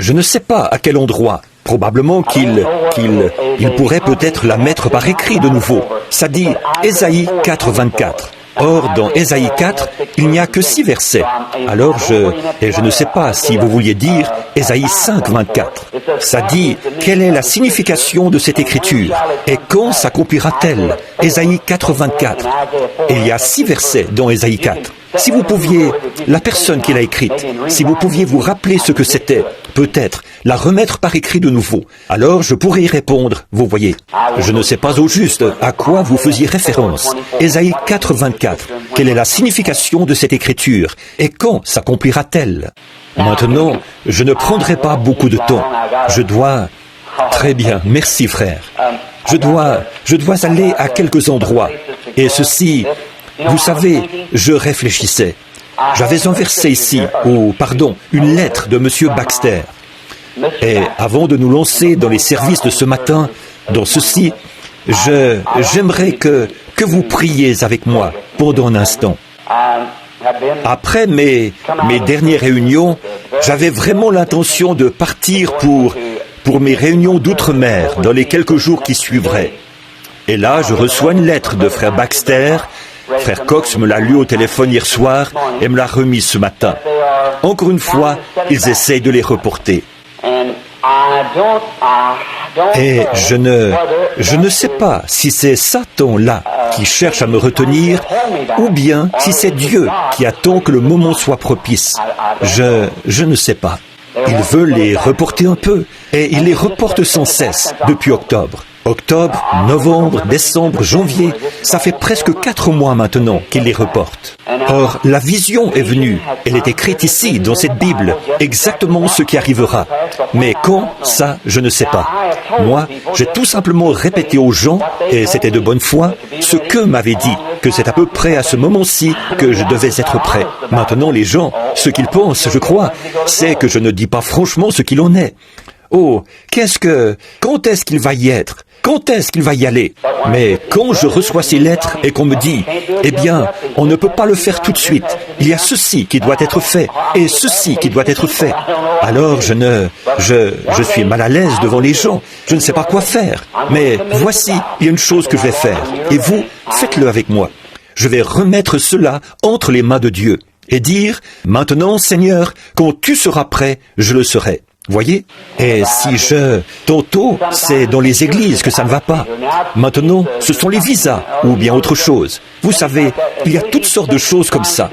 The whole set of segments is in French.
je ne sais pas à quel endroit. Probablement qu'il pourrait peut-être la mettre par écrit de nouveau. Ça dit Ésaïe 4, 24. Or, dans Ésaïe 4, il n'y a que 6 versets. Alors, je ne sais pas si vous vouliez dire Ésaïe 5, 24. Ça dit, quelle est la signification de cette écriture et quand s'accomplira-t-elle? Ésaïe 4, 24. Et il y a 6 versets dans Ésaïe 4. Si vous pouviez, la personne qui l'a écrite, si vous pouviez vous rappeler ce que c'était, peut-être la remettre par écrit de nouveau, alors je pourrais y répondre, vous voyez. Je ne sais pas au juste à quoi vous faisiez référence. Ésaïe 4, 24. Quelle est la signification de cette écriture et quand s'accomplira-t-elle? Maintenant, je ne prendrai pas beaucoup de temps. Je dois... Très bien, merci frère. Je dois aller à quelques endroits. Et ceci... Vous savez, je réfléchissais. J'avais un verset ici, une lettre de M. Baxter. Et avant de nous lancer dans les services de ce matin, dans ceci, j'aimerais que vous priez avec moi pendant un instant. Après mes dernières réunions, j'avais vraiment l'intention de partir pour mes réunions d'outre-mer dans les quelques jours qui suivraient. Et là, je reçois une lettre de frère Baxter. Frère Cox me l'a lu au téléphone hier soir et me l'a remis ce matin. Encore une fois, ils essayent de les reporter. Et je ne sais pas si c'est Satan là qui cherche à me retenir ou bien si c'est Dieu qui attend que le moment soit propice. Je ne sais pas. Ils veulent les reporter un peu et ils les reportent sans cesse depuis octobre. Octobre, novembre, décembre, janvier, ça fait presque 4 mois maintenant qu'ils les reportent. Or, la vision est venue. Elle est écrite ici, dans cette Bible, exactement ce qui arrivera. Mais quand, ça, je ne sais pas. Moi, j'ai tout simplement répété aux gens, et c'était de bonne foi, ce qu'eux m'avaient dit, que c'est à peu près à ce moment-ci que je devais être prêt. Maintenant, les gens, ce qu'ils pensent, je crois, c'est que je ne dis pas franchement ce qu'il en est. Oh, quand est-ce qu'il va y être? Quand est-ce qu'il va y aller? Mais quand je reçois ces lettres et qu'on me dit, eh bien, on ne peut pas le faire tout de suite. Il y a ceci qui doit être fait et ceci qui doit être fait. Alors je suis mal à l'aise devant les gens. Je ne sais pas quoi faire. Mais voici, il y a une chose que je vais faire. Et vous, faites-le avec moi. Je vais remettre cela entre les mains de Dieu et dire, maintenant, Seigneur, quand tu seras prêt, je le serai. Voyez? Et tantôt, c'est dans les églises que ça ne va pas. Maintenant, ce sont les visas, ou bien autre chose. Vous savez, il y a toutes sortes de choses comme ça.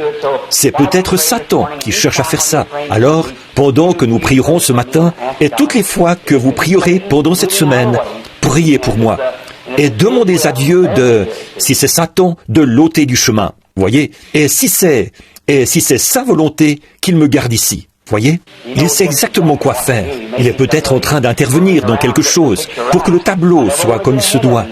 C'est peut-être Satan qui cherche à faire ça. Alors, pendant que nous prierons ce matin, et toutes les fois que vous prierez pendant cette semaine, priez pour moi. Et demandez à Dieu si c'est Satan, de l'ôter du chemin. Voyez? Et si c'est sa volonté, qu'il me garde ici. Voyez? Il sait exactement quoi faire. Il est peut-être en train d'intervenir dans quelque chose pour que le tableau soit comme il se doit.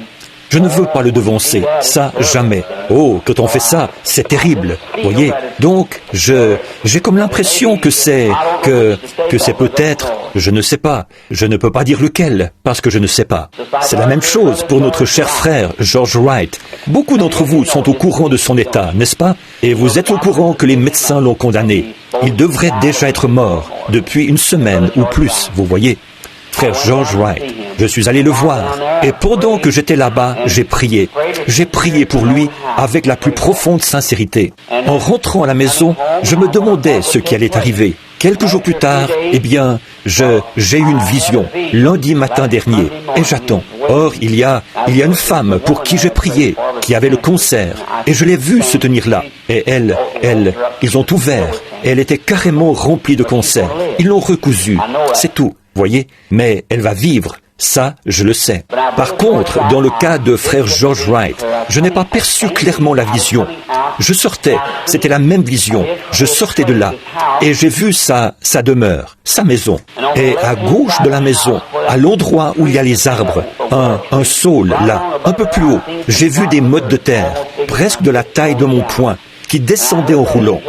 Je ne veux pas le devancer, ça jamais. Oh, quand on fait ça, c'est terrible. Voyez? Donc, j'ai comme l'impression que c'est peut-être, je ne sais pas. Je ne peux pas dire lequel, parce que je ne sais pas. C'est la même chose pour notre cher frère, George Wright. Beaucoup d'entre vous sont au courant de son état, n'est-ce pas? Et vous êtes au courant que les médecins l'ont condamné. Il devrait déjà être mort depuis 1 semaine ou plus, vous voyez. Frère George Wright, je suis allé le voir, et pendant que j'étais là-bas, j'ai prié. J'ai prié pour lui avec la plus profonde sincérité. En rentrant à la maison, je me demandais ce qui allait arriver. Quelques jours plus tard, eh bien, j'ai eu une vision, lundi matin dernier, et j'attends. Or, il y a une femme pour qui j'ai prié, qui avait le cancer, et je l'ai vue se tenir là. Et ils ont ouvert, et elle était carrément remplie de cancer. Ils l'ont recousue, c'est tout. Voyez, mais elle va vivre, ça, je le sais. Par contre, dans le cas de frère George Wright, je n'ai pas perçu clairement la vision. Je sortais, c'était la même vision, je sortais de là, et j'ai vu sa demeure, sa maison. Et à gauche de la maison, à l'endroit où il y a les arbres, un saule, là, un peu plus haut, j'ai vu des mottes de terre, presque de la taille de mon poing, qui descendait en roulant.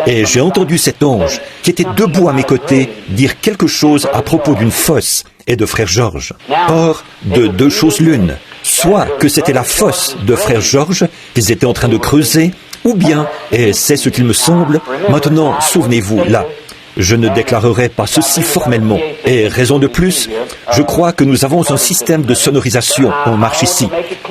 Et j'ai entendu cet ange, qui était debout à mes côtés, dire quelque chose à propos d'une fosse et de frère Georges. Or, de 2 choses l'une, soit que c'était la fosse de frère Georges qu'ils étaient en train de creuser, ou bien, et c'est ce qu'il me semble, maintenant, souvenez-vous, là, je ne déclarerai pas ceci formellement. Et raison de plus, je crois que nous avons un système de sonorisation en marche ici,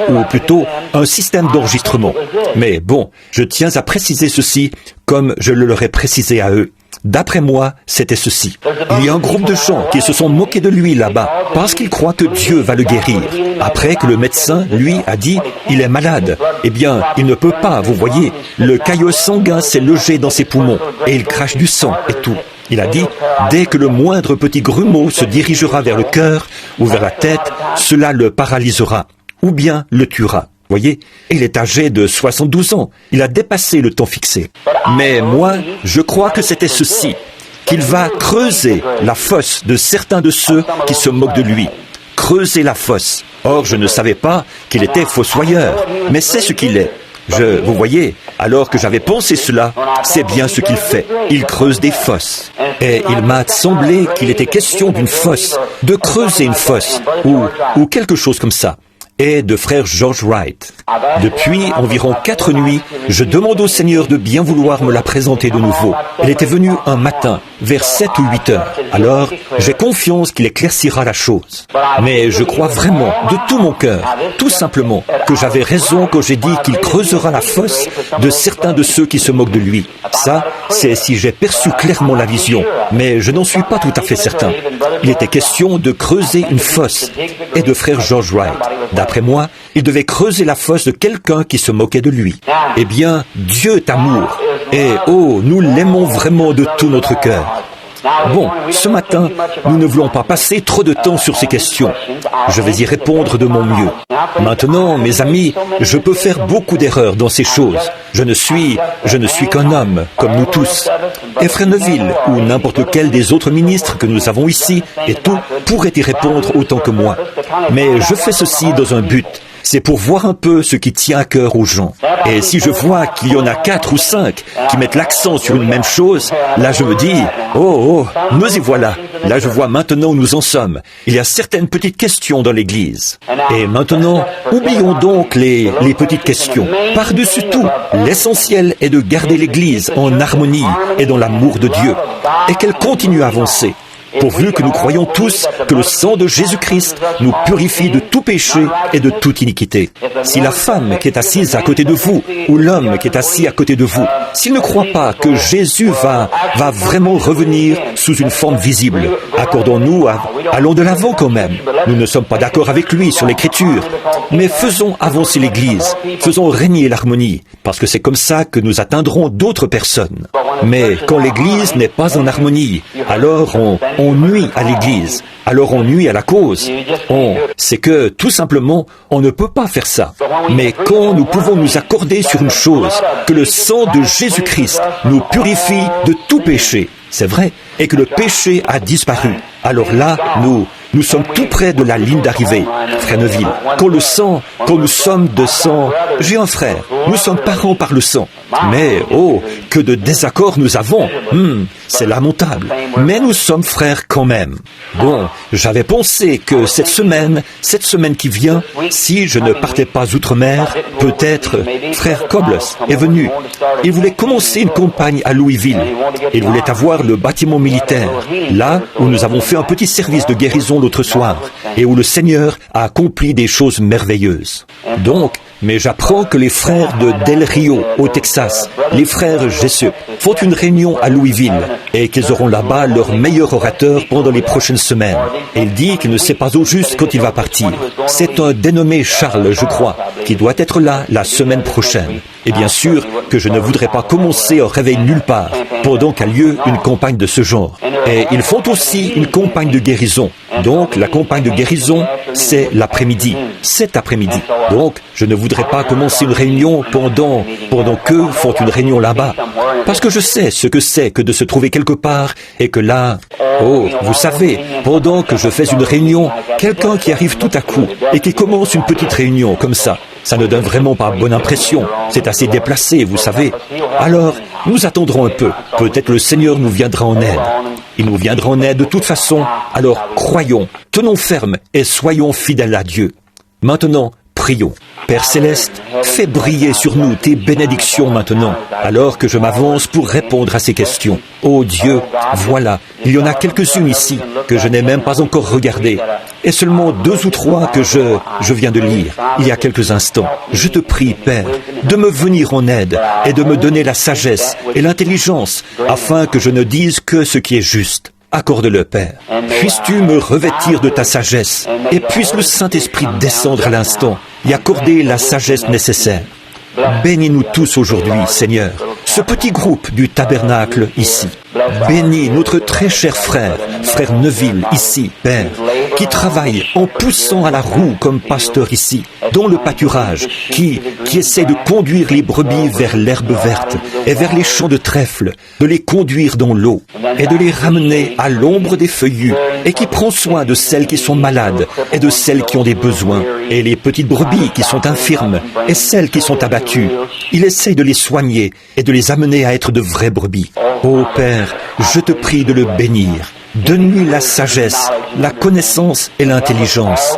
ou plutôt un système d'enregistrement. Mais bon, je tiens à préciser ceci comme je le leur ai précisé à eux. D'après moi, c'était ceci. Il y a un groupe de gens qui se sont moqués de lui là-bas parce qu'ils croient que Dieu va le guérir. Après que le médecin, lui, a dit « il est malade », eh bien, il ne peut pas, vous voyez, le caillot sanguin s'est logé dans ses poumons et il crache du sang et tout. Il a dit « dès que le moindre petit grumeau se dirigera vers le cœur ou vers la tête, cela le paralysera ou bien le tuera ». Voyez, il est âgé de 72 ans. Il a dépassé le temps fixé. Mais moi, je crois que c'était ceci, qu'il va creuser la fosse de certains de ceux qui se moquent de lui. Creuser la fosse. Or, je ne savais pas qu'il était fossoyeur, mais c'est ce qu'il est. Vous voyez, alors que j'avais pensé cela, c'est bien ce qu'il fait. Il creuse des fosses. Et il m'a semblé qu'il était question d'une fosse, de creuser une fosse, ou quelque chose comme ça. Et de frère George Wright. Depuis environ 4 nuits, je demande au Seigneur de bien vouloir me la présenter de nouveau. Elle était venue un matin, vers 7 ou 8 heures. Alors, j'ai confiance qu'il éclaircira la chose. Mais je crois vraiment, de tout mon cœur, tout simplement, que j'avais raison quand j'ai dit qu'il creusera la fosse de certains de ceux qui se moquent de lui. Ça, c'est si j'ai perçu clairement la vision, mais je n'en suis pas tout à fait certain. Il était question de creuser une fosse, et de frère George Wright. D'après moi, il devait creuser la fosse de quelqu'un qui se moquait de lui. Eh bien, Dieu est amour. Et oh, nous l'aimons vraiment de tout notre cœur. Bon, ce matin, nous ne voulons pas passer trop de temps sur ces questions. Je vais y répondre de mon mieux. Maintenant, mes amis, je peux faire beaucoup d'erreurs dans ces choses. Je ne suis qu'un homme, comme nous tous. Et frère Neville, ou n'importe quel des autres ministres que nous avons ici, et tout, pourrait y répondre autant que moi. Mais je fais ceci dans un but. C'est pour voir un peu ce qui tient à cœur aux gens. Et si je vois qu'il y en a 4 ou 5 qui mettent l'accent sur une même chose, là je me dis, oh, nous y voilà. Là je vois maintenant où nous en sommes. Il y a certaines petites questions dans l'Église. Et maintenant, oublions donc les petites questions. Par-dessus tout, l'essentiel est de garder l'Église en harmonie et dans l'amour de Dieu. Et qu'elle continue à avancer. Pourvu que nous croyons tous que le sang de Jésus-Christ nous purifie de tout péché et de toute iniquité. Si la femme qui est assise à côté de vous, ou l'homme qui est assis à côté de vous, s'il ne croit pas que Jésus va vraiment revenir sous une forme visible, accordons-nous, allons de l'avant quand même. Nous ne sommes pas d'accord avec lui sur l'Écriture, mais faisons avancer l'Église, faisons régner l'harmonie, parce que c'est comme ça que nous atteindrons d'autres personnes. Mais quand l'Église n'est pas en harmonie, alors on nuit à l'Église, alors on nuit à la cause. C'est que, tout simplement, on ne peut pas faire ça. Mais quand nous pouvons nous accorder sur une chose, que le sang de Jésus-Christ nous purifie de tout péché, c'est vrai, et que le péché a disparu, alors là, nous sommes tout près de la ligne d'arrivée, frère Neville. Quand nous sommes de sang, j'ai un frère, nous sommes parents par le sang. Mais, oh, que de désaccords nous avons. C'est lamentable. Mais nous sommes frères quand même. Bon, j'avais pensé que cette semaine qui vient, si je ne partais pas outre-mer, peut-être frère Cobles est venu. Il voulait commencer une campagne à Louisville. Il voulait avoir le bâtiment militaire, là où nous avons fait un petit service de guérison l'autre soir, et où le Seigneur a accompli des choses merveilleuses. Donc, mais j'apprends que les frères de Del Rio, au Texas, les frères Jessup, font une réunion à Louisville et qu'ils auront là-bas leur meilleur orateur pendant les prochaines semaines. Et il dit qu'il ne sait pas au juste quand il va partir. C'est un dénommé Charles, je crois, qui doit être là la semaine prochaine. Et bien sûr que je ne voudrais pas commencer un réveil nulle part pendant qu'a lieu une campagne de ce genre. Et ils font aussi une campagne de guérison. Donc la campagne de guérison, c'est l'après-midi, cet après-midi. Donc je ne voudrais pas commencer une réunion pendant qu'eux font une réunion là-bas. Parce que je sais ce que c'est que de se trouver quelque part et que là, oh, vous savez, pendant que je fais une réunion, quelqu'un qui arrive tout à coup et qui commence une petite réunion comme ça ne donne vraiment pas bonne impression. C'est assez déplacé, vous savez. Alors, nous attendrons un peu. Peut-être le Seigneur nous viendra en aide. Il nous viendra en aide de toute façon. Alors, croyons, tenons ferme et soyons fidèles à Dieu. Maintenant, prions. Père Céleste, fais briller sur nous tes bénédictions maintenant, alors que je m'avance pour répondre à ces questions. Ô Dieu, voilà, il y en a quelques-unes ici que je n'ai même pas encore regardées, et seulement 2 ou 3 que je viens de lire il y a quelques instants. Je te prie, Père, de me venir en aide et de me donner la sagesse et l'intelligence afin que je ne dise que ce qui est juste. Accorde-le, Père. Puisses-tu me revêtir de ta sagesse et puisse le Saint-Esprit descendre à l'instant et accorder la sagesse nécessaire. Bénis-nous tous aujourd'hui, Seigneur, ce petit groupe du tabernacle ici. Bénis notre très cher frère Neville, ici, Père, qui travaille en poussant à la roue comme pasteur ici, dans le pâturage, qui essaie de conduire les brebis vers l'herbe verte et vers les champs de trèfle, de les conduire dans l'eau et de les ramener à l'ombre des feuillus, et qui prend soin de celles qui sont malades et de celles qui ont des besoins, et les petites brebis qui sont infirmes et celles qui sont abattues. Il essaie de les soigner et de les amener à être de vraies brebis. Ô Père, je te prie de le bénir. Donne-lui la sagesse, la connaissance et l'intelligence.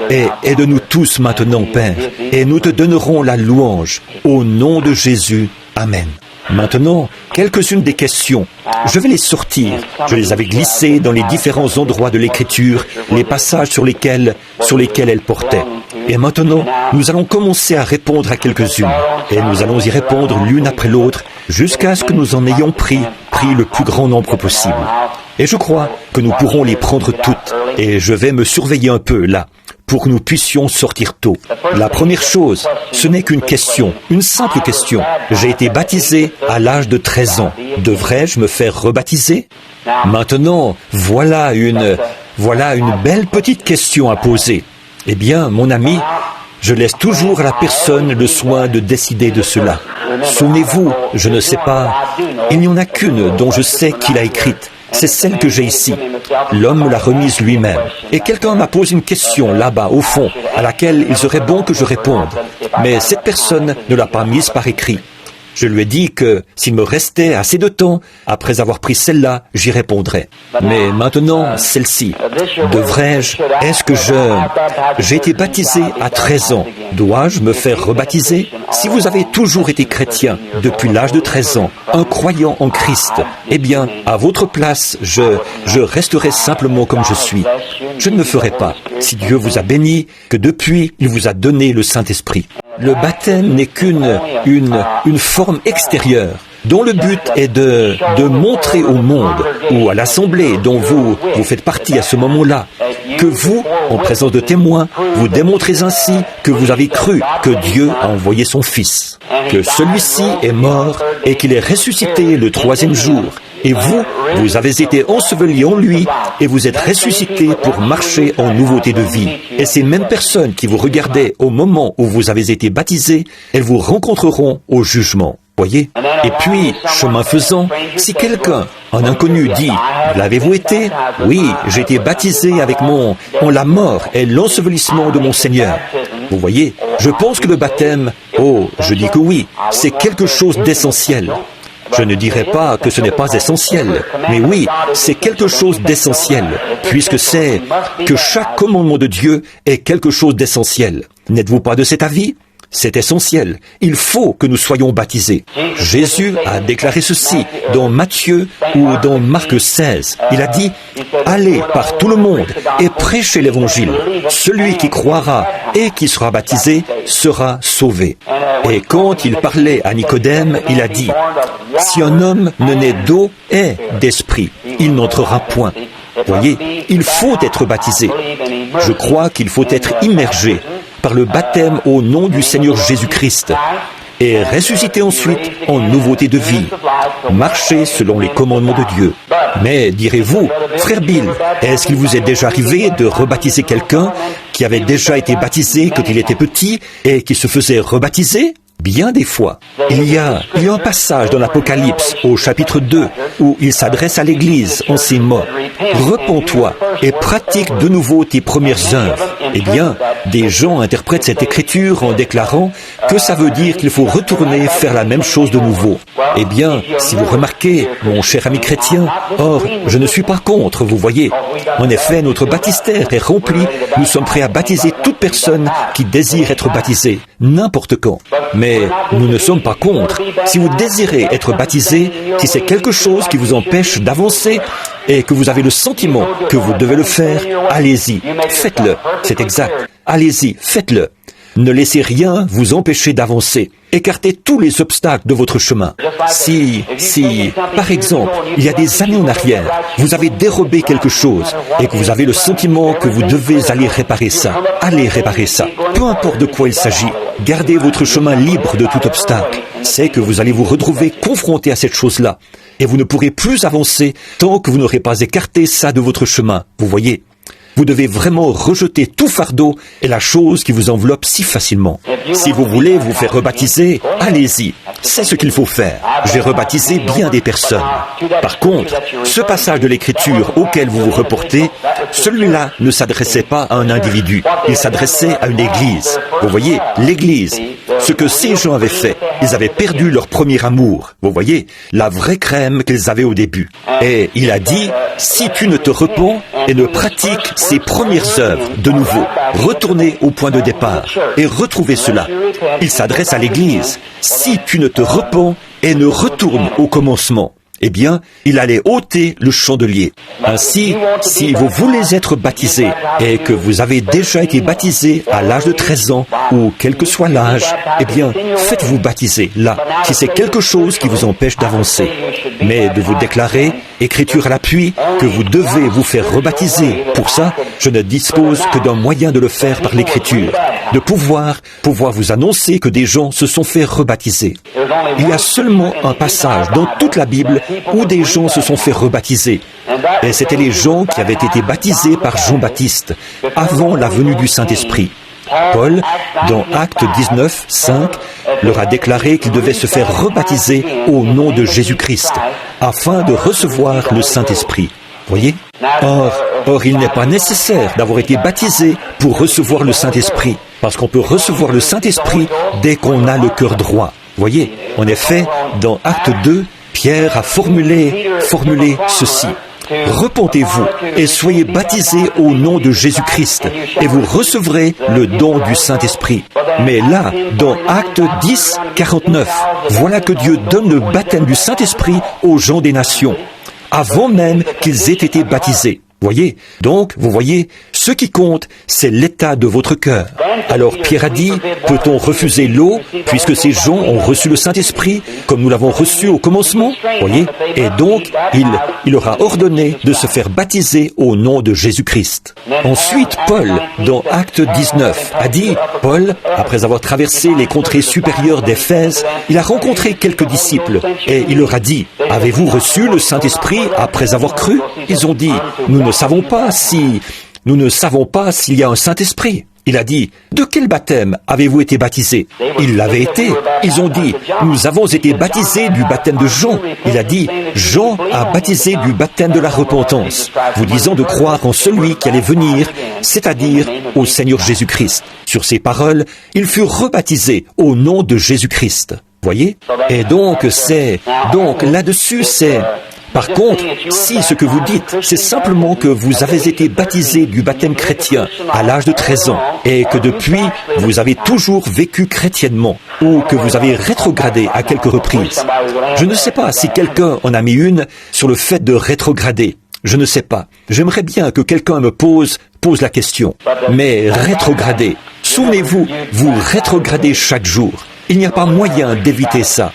Et aide-nous tous maintenant, Père, et nous te donnerons la louange. Au nom de Jésus. Amen. Maintenant, quelques-unes des questions. Je vais les sortir. Je les avais glissées dans les différents endroits de l'Écriture, les passages sur lesquels elles portaient. Et maintenant, nous allons commencer à répondre à quelques-unes. Et nous allons y répondre l'une après l'autre, jusqu'à ce que nous en ayons pris le plus grand nombre possible. Et je crois que nous pourrons les prendre toutes. Et je vais me surveiller un peu là, pour que nous puissions sortir tôt. La première chose, ce n'est qu'une question, une simple question. J'ai été baptisé à l'âge de 13 ans. Devrais-je me faire rebaptiser? Maintenant, voilà une belle petite question à poser. Eh bien, mon ami, je laisse toujours à la personne le soin de décider de cela. Souvenez-vous, je ne sais pas, il n'y en a qu'une dont je sais qu'il a écrite. C'est celle que j'ai ici. L'homme me l'a remise lui-même. Et quelqu'un m'a posé une question là-bas, au fond, à laquelle il serait bon que je réponde. Mais cette personne ne l'a pas mise par écrit. Je lui ai dit que s'il me restait assez de temps, après avoir pris celle-là, j'y répondrais. Mais maintenant, celle-ci. Est-ce que j'ai été baptisé à 13 ans. Dois-je me faire rebaptiser? Si vous avez toujours été chrétien depuis l'âge de 13 ans, un croyant en Christ, eh bien, à votre place, je resterai simplement comme je suis. Je ne me ferai pas, si Dieu vous a béni, que depuis, il vous a donné le Saint-Esprit. Le baptême n'est qu'une forme extérieure, dont le but est de montrer au monde, ou à l'assemblée dont vous faites partie à ce moment-là, que vous, en présence de témoins, vous démontrez ainsi que vous avez cru que Dieu a envoyé son Fils, que celui-ci est mort et qu'il est ressuscité le 3e jour. Et vous avez été ensevelis en lui et vous êtes ressuscités pour marcher en nouveauté de vie. Et ces mêmes personnes qui vous regardaient au moment où vous avez été baptisés, elles vous rencontreront au jugement. Voyez? Et puis, chemin faisant, si quelqu'un, un inconnu, dit « L'avez-vous été ?» « Oui, j'ai été baptisé avec en la mort et l'ensevelissement de mon Seigneur. » Vous voyez? Je pense que le baptême, je dis que oui, c'est quelque chose d'essentiel. Je ne dirais pas que ce n'est pas essentiel, mais oui, c'est quelque chose d'essentiel, puisque c'est que chaque commandement de Dieu est quelque chose d'essentiel. N'êtes-vous pas de cet avis? C'est essentiel. Il faut que nous soyons baptisés. Jésus a déclaré ceci dans Matthieu ou dans Marc 16. Il a dit « Allez par tout le monde et prêchez l'Évangile. Celui qui croira et qui sera baptisé sera sauvé. » Et quand il parlait à Nicodème, il a dit « Si un homme ne naît d'eau et d'esprit, il n'entrera point. » Voyez, il faut être baptisé. Je crois qu'il faut être immergé par le baptême au nom du Seigneur Jésus-Christ et ressusciter ensuite en nouveauté de vie, marcher selon les commandements de Dieu. Mais direz-vous, frère Bill, est-ce qu'il vous est déjà arrivé de rebaptiser quelqu'un qui avait déjà été baptisé quand il était petit et qui se faisait rebaptiser? Bien des fois, il y a un passage dans l'Apocalypse, au chapitre 2, où il s'adresse à l'Église en ces mots. « Repens-toi et pratique de nouveau tes premières œuvres. » Eh bien, des gens interprètent cette écriture en déclarant que ça veut dire qu'il faut retourner faire la même chose de nouveau. Eh bien, si vous remarquez, mon cher ami chrétien, or, je ne suis pas contre, vous voyez. En effet, notre baptistère est rempli, nous sommes prêts à baptiser toute personne qui désire être baptisée, n'importe quand. Mais nous ne sommes pas contre. Si vous désirez être baptisé, si c'est quelque chose qui vous empêche d'avancer et que vous avez le sentiment que vous devez le faire, allez-y, faites-le. C'est exact. Allez-y, faites-le. Ne laissez rien vous empêcher d'avancer. Écartez tous les obstacles de votre chemin. Si, par exemple, il y a des années en arrière, vous avez dérobé quelque chose et que vous avez le sentiment que vous devez aller réparer ça, allez réparer ça. Peu importe de quoi il s'agit, gardez votre chemin libre de tout obstacle. C'est que vous allez vous retrouver confronté à cette chose-là et vous ne pourrez plus avancer tant que vous n'aurez pas écarté ça de votre chemin. Vous voyez ? Vous devez vraiment rejeter tout fardeau et la chose qui vous enveloppe si facilement. Si vous voulez vous faire rebaptiser, allez-y. C'est ce qu'il faut faire. J'ai rebaptisé bien des personnes. Par contre, ce passage de l'Écriture auquel vous vous reportez, celui-là ne s'adressait pas à un individu. Il s'adressait à une église. Vous voyez, l'église. Ce que ces gens avaient fait, ils avaient perdu leur premier amour. Vous voyez, la vraie crème qu'ils avaient au début. Et il a dit, si tu ne te repens et ne pratiques ces premières œuvres de nouveau, retournez au point de départ et retrouvez cela. Il s'adresse à l'Église. Si tu ne te repens et ne retournes au commencement, eh bien, il allait ôter le chandelier. Ainsi, si vous voulez être baptisé et que vous avez déjà été baptisé à l'âge de 13 ans ou quel que soit l'âge, eh bien, faites-vous baptiser là, si c'est quelque chose qui vous empêche d'avancer. Mais de vous déclarer, écriture à l'appui, que vous devez vous faire rebaptiser. Pour ça, je ne dispose que d'un moyen de le faire par l'écriture, de pouvoir vous annoncer que des gens se sont fait rebaptiser. Il y a seulement un passage dans toute la Bible où des gens se sont fait rebaptiser. Et c'étaient les gens qui avaient été baptisés par Jean-Baptiste, avant la venue du Saint-Esprit. Paul, dans Actes 19, 5, leur a déclaré qu'ils devaient se faire rebaptiser au nom de Jésus-Christ, afin de recevoir le Saint-Esprit. Voyez ? Or, il n'est pas nécessaire d'avoir été baptisé pour recevoir le Saint-Esprit, parce qu'on peut recevoir le Saint-Esprit dès qu'on a le cœur droit. Voyez ? En effet, dans Acte 2, Pierre a formulé ceci. Repentez-vous et soyez baptisés au nom de Jésus-Christ et vous recevrez le don du Saint-Esprit. Mais là, dans Acte 10, 49, voilà que Dieu donne le baptême du Saint-Esprit aux gens des nations, avant même qu'ils aient été baptisés. Voyez, donc, vous voyez, ce qui compte, c'est l'état de votre cœur. Alors Pierre a dit, peut-on refuser l'eau, puisque ces gens ont reçu le Saint-Esprit, comme nous l'avons reçu au commencement? Voyez, et donc, il leur a ordonné de se faire baptiser au nom de Jésus-Christ. Ensuite, Paul, dans Acte 19, a dit, Paul, après avoir traversé les contrées supérieures d'Éphèse, il a rencontré quelques disciples, et il leur a dit, avez-vous reçu le Saint-Esprit après avoir cru? Ils ont dit, nous ne savons pas s'il y a un Saint-Esprit. Il a dit, de quel baptême avez-vous été baptisés? Ils l'avaient été. Ils ont dit, nous avons été baptisés du baptême de Jean. Il a dit, Jean a baptisé du baptême de la repentance, vous disant de croire en celui qui allait venir, c'est-à-dire au Seigneur Jésus-Christ. Sur ces paroles, ils furent rebaptisés au nom de Jésus-Christ. Voyez? Et donc là-dessus, c'est... Par contre, si ce que vous dites, c'est simplement que vous avez été baptisé du baptême chrétien à l'âge de 13 ans et que depuis, vous avez toujours vécu chrétiennement ou que vous avez rétrogradé à quelques reprises. Je ne sais pas si quelqu'un en a mis une sur le fait de rétrograder. Je ne sais pas. J'aimerais bien que quelqu'un me pose la question. Mais rétrograder, souvenez-vous, vous rétrogradez chaque jour. Il n'y a pas moyen d'éviter ça.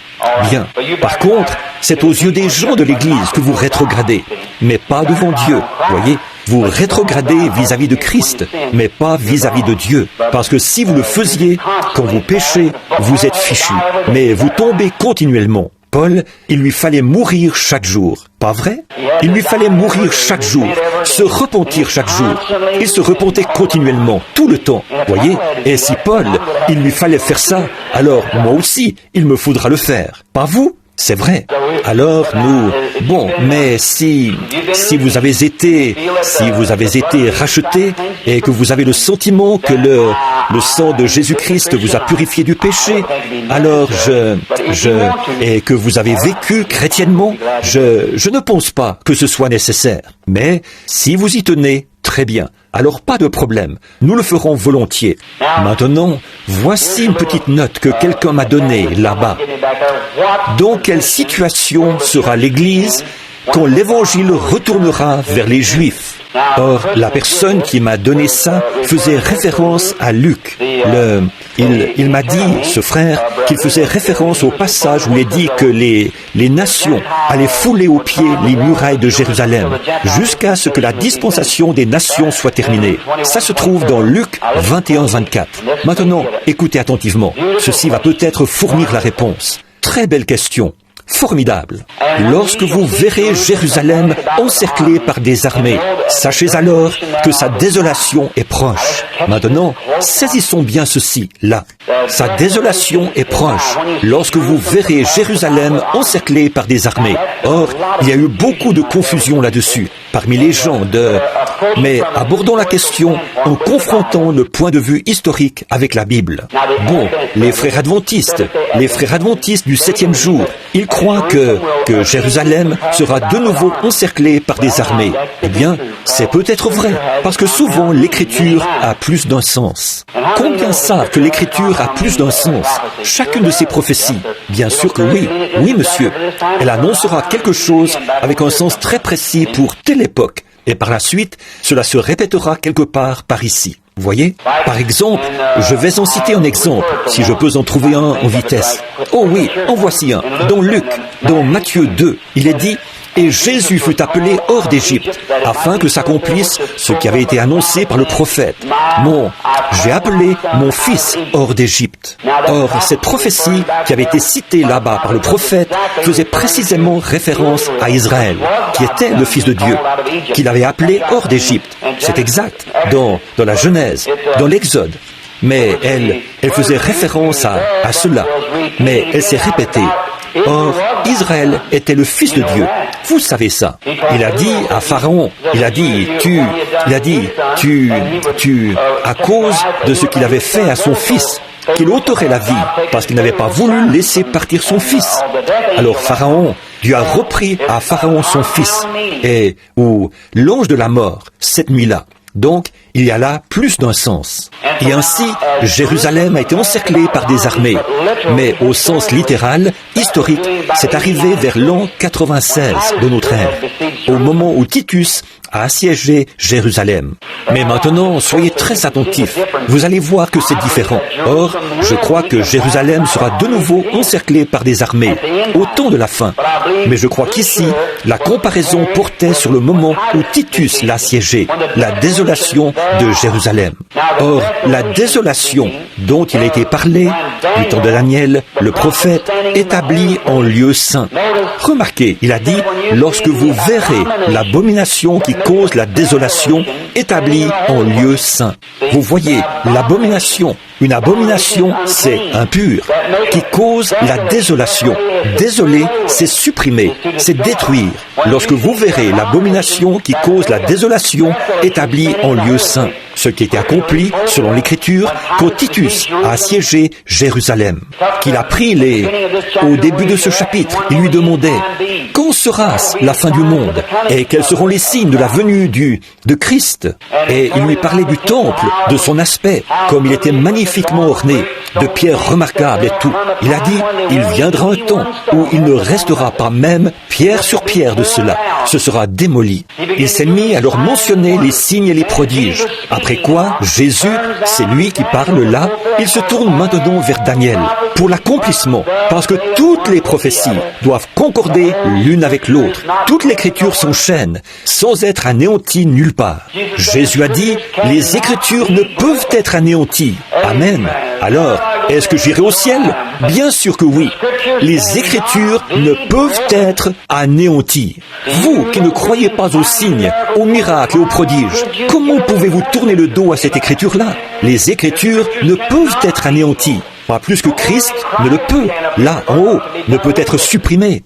Bien. Par contre, c'est aux yeux des gens de l'Église que vous rétrogradez, mais pas devant Dieu. Voyez, vous rétrogradez vis-à-vis de Christ, mais pas vis-à-vis de Dieu. Parce que si vous le faisiez, quand vous péchez, vous êtes fichu, mais vous tombez continuellement. Paul, il lui fallait mourir chaque jour. Pas vrai? Il lui fallait mourir chaque jour, se repentir chaque jour. Il se repentait continuellement, tout le temps. Voyez? Et si Paul, il lui fallait faire ça, alors moi aussi, il me faudra le faire. Pas vous? C'est vrai. Alors mais si vous avez été racheté et que vous avez le sentiment que le sang de Jésus-Christ vous a purifié du péché, alors et que vous avez vécu chrétiennement, je ne pense pas que ce soit nécessaire. Mais si vous y tenez, très bien. Alors pas de problème, nous le ferons volontiers. Maintenant, voici une petite note que quelqu'un m'a donnée là-bas. Dans quelle situation sera l'Église quand l'Évangile retournera vers les Juifs? Or, la personne qui m'a donné ça faisait référence à Luc. Il m'a dit, ce frère, qu'il faisait référence au passage où il est dit que les nations allaient fouler aux pieds les murailles de Jérusalem jusqu'à ce que la dispensation des nations soit terminée. Ça se trouve dans Luc 21-24. Maintenant, écoutez attentivement. Ceci va peut-être fournir la réponse. Très belle question. Formidable. Lorsque vous verrez Jérusalem encerclée par des armées, sachez alors que sa désolation est proche. Maintenant, saisissons bien ceci, là. Sa désolation est proche lorsque vous verrez Jérusalem encerclée par des armées. Or, il y a eu beaucoup de confusion là-dessus, parmi les gens Mais abordons la question en confrontant le point de vue historique avec la Bible. Bon, les frères adventistes du 7e jour, ils croient que Jérusalem sera de nouveau encerclée par des armées. Eh bien, c'est peut-être vrai, parce que souvent l'écriture a plus d'un sens. Combien savent que l'écriture a plus d'un sens? Chacune de ces prophéties. Bien sûr que oui. Oui, monsieur. Elle annoncera quelque chose avec un sens très précis pour telle époque. Et par la suite, cela se répétera quelque part par ici. Vous voyez? Par exemple, je vais en citer un exemple, si je peux en trouver un en vitesse. Oh oui, en voici un. Dans Matthieu 2, il est dit: et Jésus fut appelé hors d'Égypte, afin que s'accomplisse ce qui avait été annoncé par le prophète. J'ai appelé mon fils hors d'Égypte. Or, cette prophétie qui avait été citée là-bas par le prophète faisait précisément référence à Israël, qui était le fils de Dieu, qu'il avait appelé hors d'Égypte. C'est exact, dans la Genèse, dans l'Exode. Mais elle faisait référence à cela. Mais elle s'est répétée. Or, Israël était le fils de Dieu. Vous savez ça. Il a dit à Pharaon, à cause de ce qu'il avait fait à son fils, qu'il ôterait la vie, parce qu'il n'avait pas voulu laisser partir son fils. Alors Pharaon, Dieu a repris à Pharaon son fils, ou l'ange de la mort, cette nuit-là. Donc, il y a là plus d'un sens. Et ainsi, Jérusalem a été encerclée par des armées. Mais au sens littéral, historique, c'est arrivé vers l'an 96 de notre ère, au moment où Titus a assiégé Jérusalem. Mais maintenant, soyez très attentifs. Vous allez voir que c'est différent. Or, je crois que Jérusalem sera de nouveau encerclée par des armées, au temps de la fin. Mais je crois qu'ici, la comparaison portait sur le moment où Titus l'a assiégé, la désolation de Jérusalem. Or, la désolation dont il a été parlé, du temps de Daniel, le prophète, établi en lieu saint. Remarquez, il a dit, lorsque vous verrez l'abomination qui cause la désolation établie en lieu saint. Vous voyez, l'abomination. Une abomination, c'est impur, qui cause la désolation. Désoler, c'est supprimer, c'est détruire. Lorsque vous verrez l'abomination qui cause la désolation établie en lieu saint, ce qui était accompli, selon l'Écriture, quand Titus a assiégé Jérusalem, qu'il a pris au début de ce chapitre, il lui demandait « Quand sera-ce la fin du monde? Et quels seront les signes de la venue de Christ ?» Et il lui parlait du temple, de son aspect, comme il était magnifiquement orné, de pierres remarquables et tout. Il a dit « Il viendra un temps où il ne restera pas même pierre sur pierre de cela. Ce sera démoli. » Il s'est mis à leur mentionner les signes et les prodiges. Après quoi, Jésus, c'est lui qui parle là, il se tourne maintenant vers Daniel pour l'accomplissement, parce que toutes les prophéties doivent concorder l'une avec l'autre. Toute l'Écriture s'enchaîne, sans être anéantie nulle part. Jésus a dit, les Écritures ne peuvent être anéanties. Amen. Alors, Est-ce que j'irai au ciel? Bien sûr que oui. Les Écritures ne peuvent être anéanties. Vous qui ne croyez pas aux signes, aux miracles et aux prodiges, comment pouvez-vous tourner le dos à cette Écriture-là? Les Écritures ne peuvent être anéanties. Pas plus que Christ ne le peut, là en haut, ne peut être supprimé.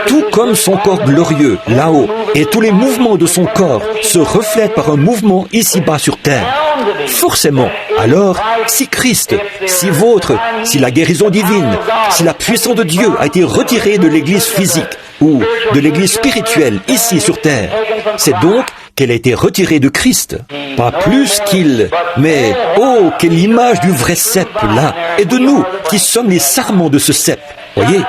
Tout comme son corps glorieux, là-haut, et tous les mouvements de son corps se reflètent par un mouvement ici-bas sur terre. Forcément, alors, si Christ, si si la guérison divine, si la puissance de Dieu a été retirée de l'Église physique ou de l'Église spirituelle ici sur terre, c'est donc qu'elle a été retirée de Christ. Pas plus qu'il... Mais, oh, quelle image du vrai cep, là, et de nous, qui sommes les sarments de ce cep. Voyez,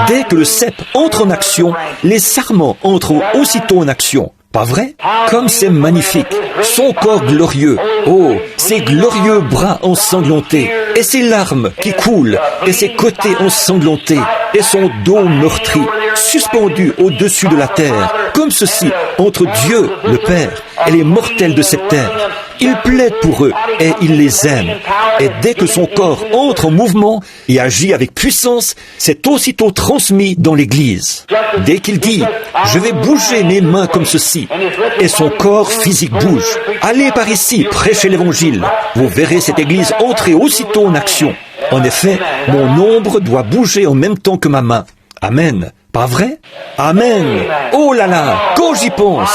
dès que le cep entre en action, les sarments entrent aussitôt en action. Pas vrai? Comme c'est magnifique. Son corps glorieux. Oh, ses glorieux bras ensanglantés. Et ses larmes qui coulent. Et ses côtés ensanglantés. Et son dos meurtri, suspendu au-dessus de la terre. Comme ceci, entre Dieu, le Père, et les mortels de cette terre. Il plaide pour eux et il les aime. Et dès que son corps entre en mouvement et agit avec puissance, c'est aussitôt transmis dans l'Église. Dès qu'il dit « Je vais bouger mes mains comme ceci », et son corps physique bouge. Allez par ici, prêchez l'Évangile. Vous verrez cette Église entrer aussitôt en action. En effet, mon ombre doit bouger en même temps que ma main. Amen. Pas vrai? Amen. Oh là là, quand j'y pense.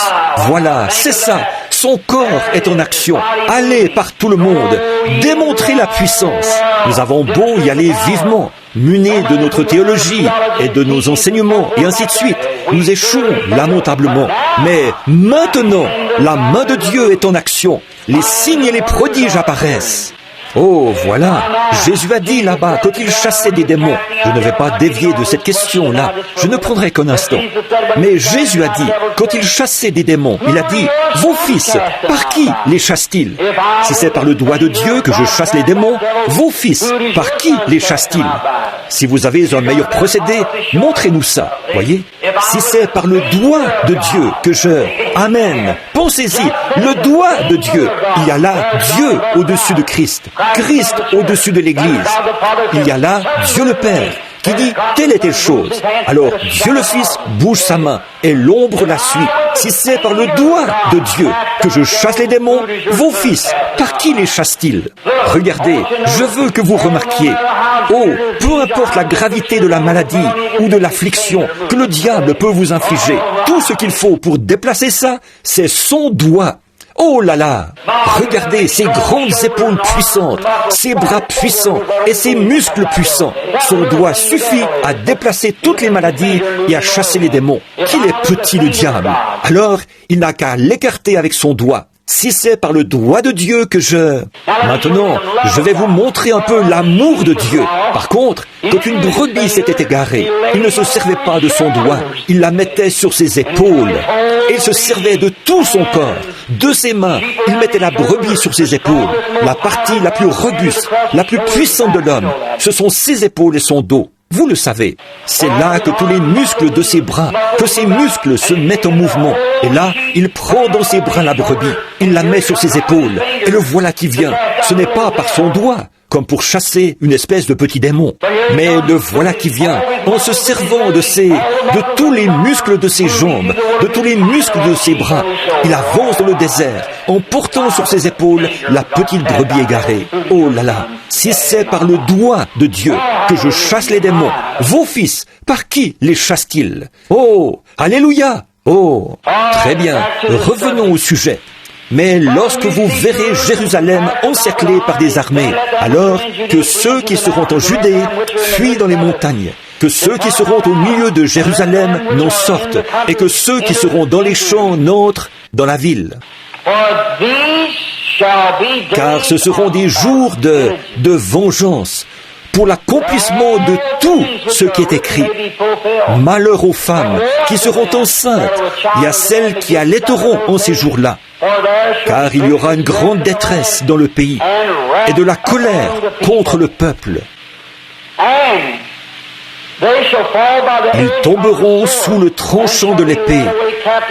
Voilà, c'est ça. Son corps est en action. Allez par tout le monde. Démontrez la puissance. Nous avons beau y aller vivement, munis de notre théologie et de nos enseignements, et ainsi de suite. Nous échouons lamentablement. Mais maintenant, la main de Dieu est en action. Les signes et les prodiges apparaissent. Oh, voilà. Jésus a dit là-bas, quand il chassait des démons. Je ne vais pas dévier de cette question-là. Je ne prendrai qu'un instant. Mais Jésus a dit, quand il chassait des démons, il a dit, vos fils, par qui les chasse-t-il? Si c'est par le doigt de Dieu que je chasse les démons, vos fils, par qui les chasse-t-il? Si vous avez un meilleur procédé, montrez-nous ça. Voyez? Si c'est par le doigt de Dieu que je... Amen. Pensez-y, le doigt de Dieu. Il y a là Dieu au-dessus de Christ. Christ au-dessus de l'Église. Il y a là Dieu le Père qui dit telle et telle chose. Alors Dieu le Fils bouge sa main et l'ombre la suit. Si c'est par le doigt de Dieu que je chasse les démons, vos fils, par qui les chasse-t-il? Regardez, je veux que vous remarquiez. Oh, peu importe la gravité de la maladie ou de l'affliction que le diable peut vous infliger, tout ce qu'il faut pour déplacer ça, c'est son doigt. Oh là là! Regardez ces grandes épaules puissantes, ces bras puissants et ces muscles puissants. Son doigt suffit à déplacer toutes les maladies et à chasser les démons. Qu'il est petit le diable! Alors, il n'a qu'à l'écarter avec son doigt. Si c'est par le doigt de Dieu que je... Maintenant, je vais vous montrer un peu l'amour de Dieu. Par contre, quand une brebis s'était égarée, il ne se servait pas de son doigt, il la mettait sur ses épaules. Et il se servait de tout son corps, de ses mains. Il mettait la brebis sur ses épaules. La partie la plus robuste, la plus puissante de l'homme, ce sont ses épaules et son dos. Vous le savez, c'est là que tous les muscles de ses bras, que ses muscles se mettent en mouvement. Et là, il prend dans ses bras la brebis, il la met sur ses épaules, et le voilà qui vient. Ce n'est pas par son doigt, comme pour chasser une espèce de petit démon. Mais le voilà qui vient, en se servant de tous les muscles de ses jambes, de tous les muscles de ses bras. Il avance dans le désert, en portant sur ses épaules la petite brebis égarée. Oh là là, si c'est par le doigt de Dieu que je chasse les démons, vos fils, par qui les chasse-t-il? Oh, alléluia! Oh, très bien, revenons au sujet. Mais lorsque vous verrez Jérusalem encerclée par des armées, alors que ceux qui seront en Judée fuient dans les montagnes, que ceux qui seront au milieu de Jérusalem n'en sortent, et que ceux qui seront dans les champs n'entrent dans la ville. Car ce seront des jours de vengeance, pour l'accomplissement de tout ce qui est écrit. Malheur aux femmes qui seront enceintes et à celles qui allaiteront en ces jours-là, car il y aura une grande détresse dans le pays et de la colère contre le peuple. Ils tomberont sous le tranchant de l'épée.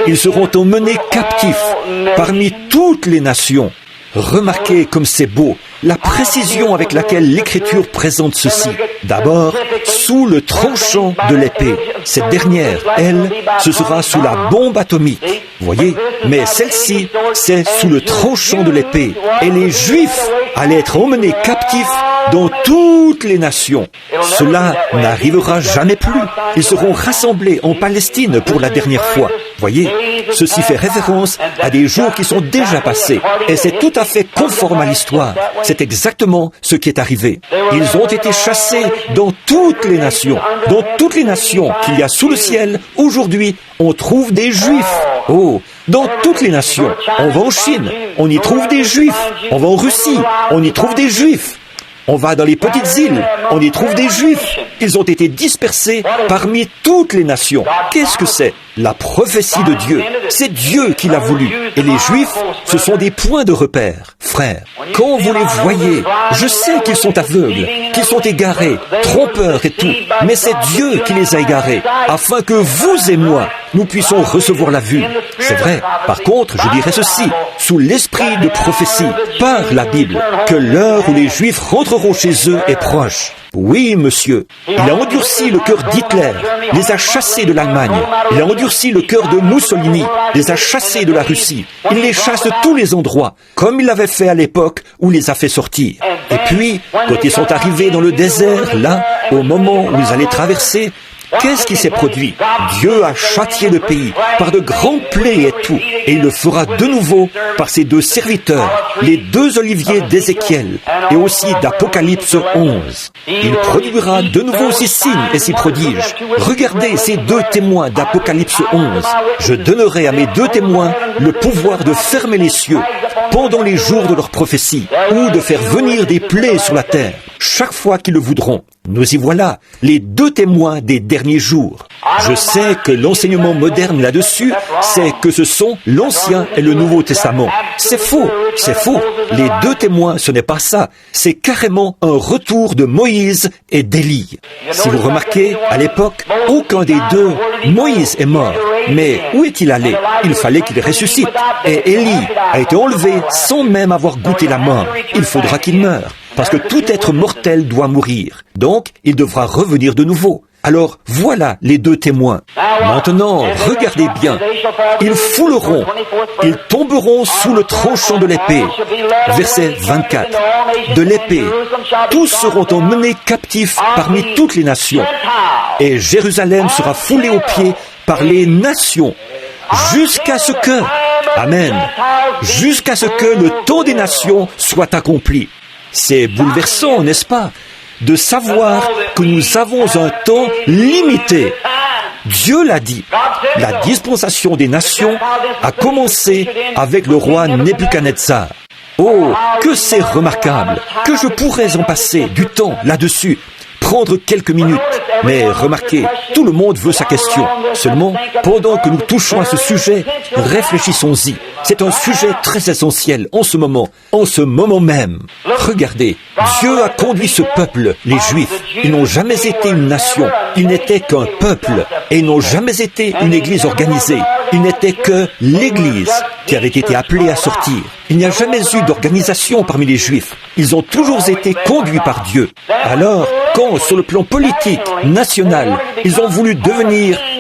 Ils seront emmenés captifs parmi toutes les nations. Remarquez comme c'est beau, la précision avec laquelle l'Écriture présente ceci. D'abord, sous le tranchant de l'épée. Cette dernière, elle, ce sera sous la bombe atomique. Voyez? Mais celle-ci, c'est sous le tranchant de l'épée. Et les Juifs allaient être emmenés captifs dans toutes les nations. Cela n'arrivera jamais plus. Ils seront rassemblés en Palestine pour la dernière fois. Voyez, ceci fait référence à des jours qui sont déjà passés. Et c'est tout à fait conforme à l'histoire. C'est exactement ce qui est arrivé. Ils ont été chassés dans toutes les nations. Dans toutes les nations qu'il y a sous le ciel, aujourd'hui, on trouve des Juifs. Oh, dans toutes les nations. On va en Chine, on y trouve des Juifs. On va en Russie, on y trouve des Juifs. On va dans les petites îles, on y trouve des Juifs. Ils ont été dispersés parmi toutes les nations. Qu'est-ce que c'est? La prophétie de Dieu. C'est Dieu qui l'a voulu. Et les Juifs, ce sont des points de repère. Frères, quand vous les voyez, je sais qu'ils sont aveugles, qu'ils sont égarés, trompeurs et tout, mais c'est Dieu qui les a égarés, afin que vous et moi, nous puissions recevoir la vue. C'est vrai. Par contre, je dirais ceci, sous l'esprit de prophétie, par la Bible, que l'heure où les Juifs rentreront chez eux est proche. Oui, monsieur. Il a endurci le cœur d'Hitler, les a chassés de l'Allemagne. Il a endurci le cœur de Mussolini, les a chassés de la Russie. Il les chasse de tous les endroits, comme il l'avait fait à l'époque où il les a fait sortir. Et puis, quand ils sont arrivés dans le désert, là, au moment où ils allaient traverser, qu'est-ce qui s'est produit? Dieu a châtié le pays par de grandes plaies et tout, et il le fera de nouveau par ses deux serviteurs, les deux oliviers d'Ézéchiel, et aussi d'Apocalypse 11. Il produira de nouveau ces signes et ces prodiges. Regardez ces deux témoins d'Apocalypse 11. Je donnerai à mes deux témoins le pouvoir de fermer les cieux pendant les jours de leur prophétie, ou de faire venir des plaies sur la terre, chaque fois qu'ils le voudront. Nous y voilà, les deux témoins des derniers jours. Je sais que l'enseignement moderne là-dessus, c'est que ce sont l'Ancien et le Nouveau Testament. C'est faux, c'est faux. Les deux témoins, ce n'est pas ça. C'est carrément un retour de Moïse et d'Élie. Si vous remarquez, à l'époque, aucun des deux, Moïse est mort. Mais où est-il allé? Il fallait qu'il ressuscite. Et Élie a été enlevé sans même avoir goûté la mort. Il faudra qu'il meure. Parce que tout être mortel doit mourir. Donc, il devra revenir de nouveau. Alors, voilà les deux témoins. Maintenant, regardez bien. Ils fouleront. Ils tomberont sous le tranchant de l'épée. Verset 24. De l'épée, tous seront emmenés captifs parmi toutes les nations. Et Jérusalem sera foulée aux pieds par les nations. Jusqu'à ce que, amen, jusqu'à ce que le temps des nations soit accompli. C'est bouleversant, n'est-ce pas, de savoir que nous avons un temps limité. Dieu l'a dit. La dispensation des nations a commencé avec le roi Nebuchadnezzar. Oh, que c'est remarquable, que je pourrais en passer du temps là-dessus, prendre quelques minutes. Mais remarquez, tout le monde veut sa question. Seulement, pendant que nous touchons à ce sujet, réfléchissons-y. C'est un sujet très essentiel en ce moment même. Regardez, Dieu a conduit ce peuple, les Juifs. Ils n'ont jamais été une nation, ils n'étaient qu'un peuple, et ils n'ont jamais été une église organisée. Ils n'étaient que l'église qui avait été appelée à sortir. Il n'y a jamais eu d'organisation parmi les Juifs. Ils ont toujours été conduits par Dieu. Alors, quand, sur le plan politique, national, ils ont voulu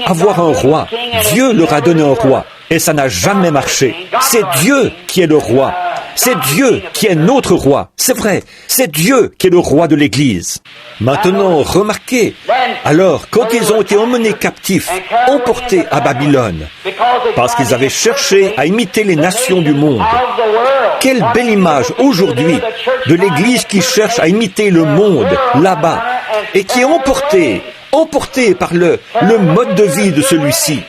avoir un roi, Dieu leur a donné un roi. Et ça n'a jamais marché. C'est Dieu qui est le roi. C'est Dieu qui est notre roi. C'est vrai, c'est Dieu qui est le roi de l'Église. Maintenant, remarquez, alors, quand ils ont été emmenés captifs, emportés à Babylone, parce qu'ils avaient cherché à imiter les nations du monde, quelle belle image aujourd'hui de l'Église qui cherche à imiter le monde, là-bas, et qui est emportée par le mode de vie de celui-ci.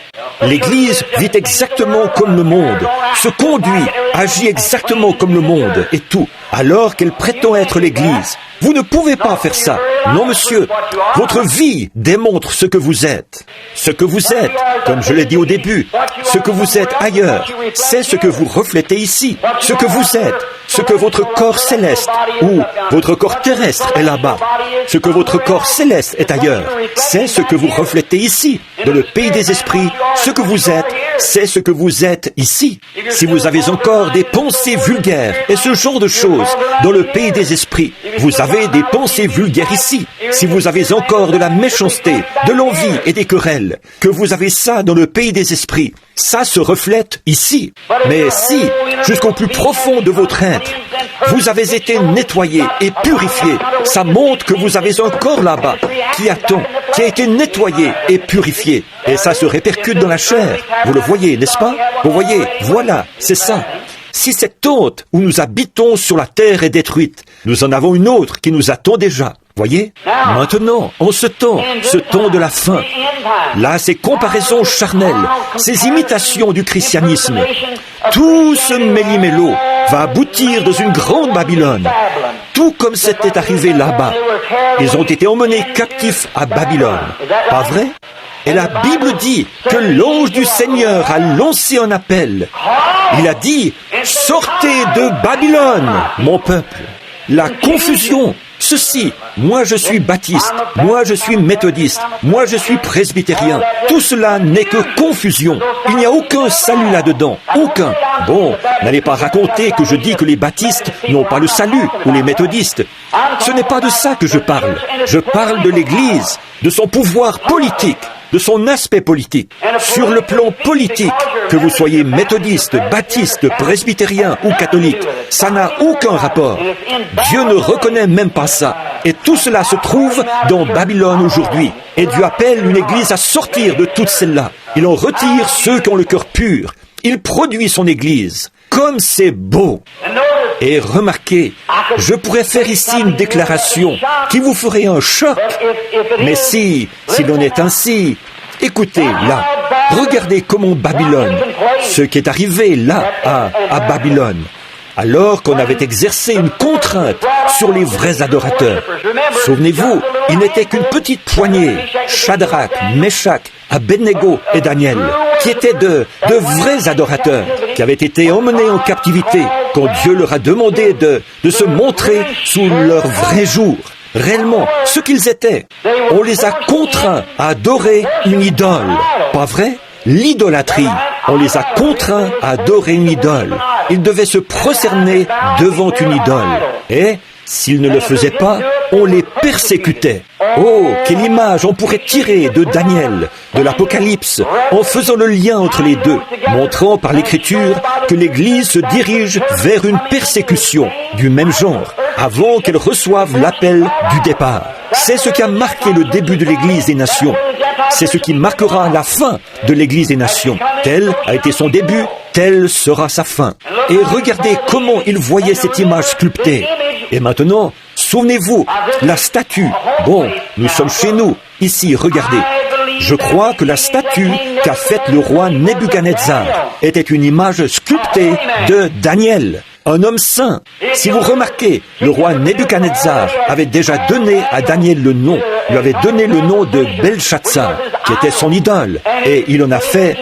L'Église vit exactement comme le monde, se conduit, agit exactement comme le monde et tout, alors qu'elle prétend être l'Église. Vous ne pouvez pas faire ça. Non, monsieur. Votre vie démontre ce que vous êtes. Ce que vous êtes, comme je l'ai dit au début, ce que vous êtes ailleurs, c'est ce que vous reflétez ici. Ce que vous êtes, ce que votre corps céleste ou votre corps terrestre est là-bas. Ce que votre corps céleste est ailleurs, c'est ce que vous reflétez ici, dans le pays des esprits. Ce que vous êtes, C'est ce que vous êtes ici. Si vous avez encore des pensées vulgaires et ce genre de choses dans le pays des esprits, vous avez des pensées vulgaires ici. Si vous avez encore de la méchanceté, de l'envie et des querelles, que vous avez ça dans le pays des esprits, ça se reflète ici. Mais si, jusqu'au plus profond de votre être, vous avez été nettoyé et purifié, ça montre que vous avez un corps là-bas qui attend, qui a été nettoyé et purifié. Et ça se répercute dans la chair. Vous le voyez, n'est-ce pas? Vous voyez, voilà, c'est ça. Si cette tente où nous habitons sur la terre est détruite, nous en avons une autre qui nous attend déjà. Voyez? Maintenant, en ce temps de la fin, là, ces comparaisons charnelles, ces imitations du christianisme, tout ce méli-mélo va aboutir dans une grande Babylone, tout comme c'était arrivé là-bas. Ils ont été emmenés captifs à Babylone. Pas vrai? Et la Bible dit que l'ange du Seigneur a lancé un appel. Il a dit, sortez de Babylone, mon peuple. La confusion, ceci, moi je suis baptiste, moi je suis méthodiste, moi je suis presbytérien. Tout cela n'est que confusion. Il n'y a aucun salut là-dedans, aucun. Bon, n'allez pas raconter que je dis que les baptistes n'ont pas le salut, ou les méthodistes. Ce n'est pas de ça que je parle. Je parle de l'Église, de son pouvoir politique, de son aspect politique. Sur le plan politique, que vous soyez méthodiste, baptiste, presbytérien ou catholique, ça n'a aucun rapport. Dieu ne reconnaît même pas ça. Et tout cela se trouve dans Babylone aujourd'hui. Et Dieu appelle une église à sortir de toutes celles-là. Il en retire ceux qui ont le cœur pur. Il produit son église. Comme c'est beau! Et remarquez, je pourrais faire ici une déclaration qui vous ferait un choc. Mais si l'on est ainsi, écoutez là, regardez comment Babylone, ce qui est arrivé là à Babylone, alors qu'on avait exercé une contrainte sur les vrais adorateurs. Souvenez-vous, il n'était qu'une petite poignée, Shadrach, Meshach, Abednego et Daniel, qui étaient de vrais adorateurs, qui avaient été emmenés en captivité, quand Dieu leur a demandé de se montrer sous leur vrai jour. Réellement, ce qu'ils étaient. On les a contraints à adorer une idole. Pas vrai? L'idolâtrie. On les a contraints à adorer une idole. Ils devaient se prosterner devant une idole. Et, s'ils ne le faisaient pas, on les persécutait. Oh, quelle image on pourrait tirer de Daniel, de l'Apocalypse, en faisant le lien entre les deux, montrant par l'Écriture que l'Église se dirige vers une persécution du même genre, avant qu'elle reçoive l'appel du départ. C'est ce qui a marqué le début de l'Église des Nations. C'est ce qui marquera la fin de l'Église des Nations. Tel a été son début, telle sera sa fin. Et regardez comment il voyait cette image sculptée. Et maintenant, souvenez-vous, la statue. Bon, nous sommes chez nous. Ici, regardez. Je crois que la statue qu'a faite le roi Nebuchadnezzar était une image sculptée de Daniel, un homme saint. Si vous remarquez, le roi Nebuchadnezzar avait déjà donné à Daniel le nom. Il lui avait donné le nom de Belshazzar, qui était son idole. Et il en a fait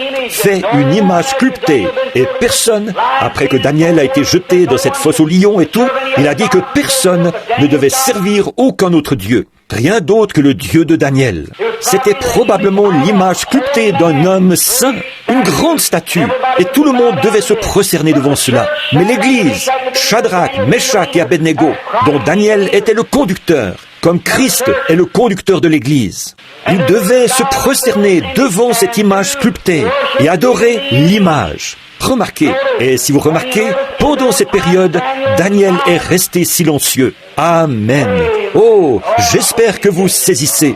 une image sculptée. Et personne, après que Daniel a été jeté dans cette fosse aux lions et tout, il a dit que personne ne devait servir aucun autre Dieu. Rien d'autre que le Dieu de Daniel. C'était probablement l'image sculptée d'un homme saint, une grande statue, et tout le monde devait se prosterner devant cela. Mais l'Église, Shadrach, Meshach et Abednego, dont Daniel était le conducteur, comme Christ est le conducteur de l'Église, ils devaient se prosterner devant cette image sculptée et adorer l'image. Remarquez, et si vous remarquez, pendant cette période, Daniel est resté silencieux. Amen. Oh, j'espère que vous saisissez.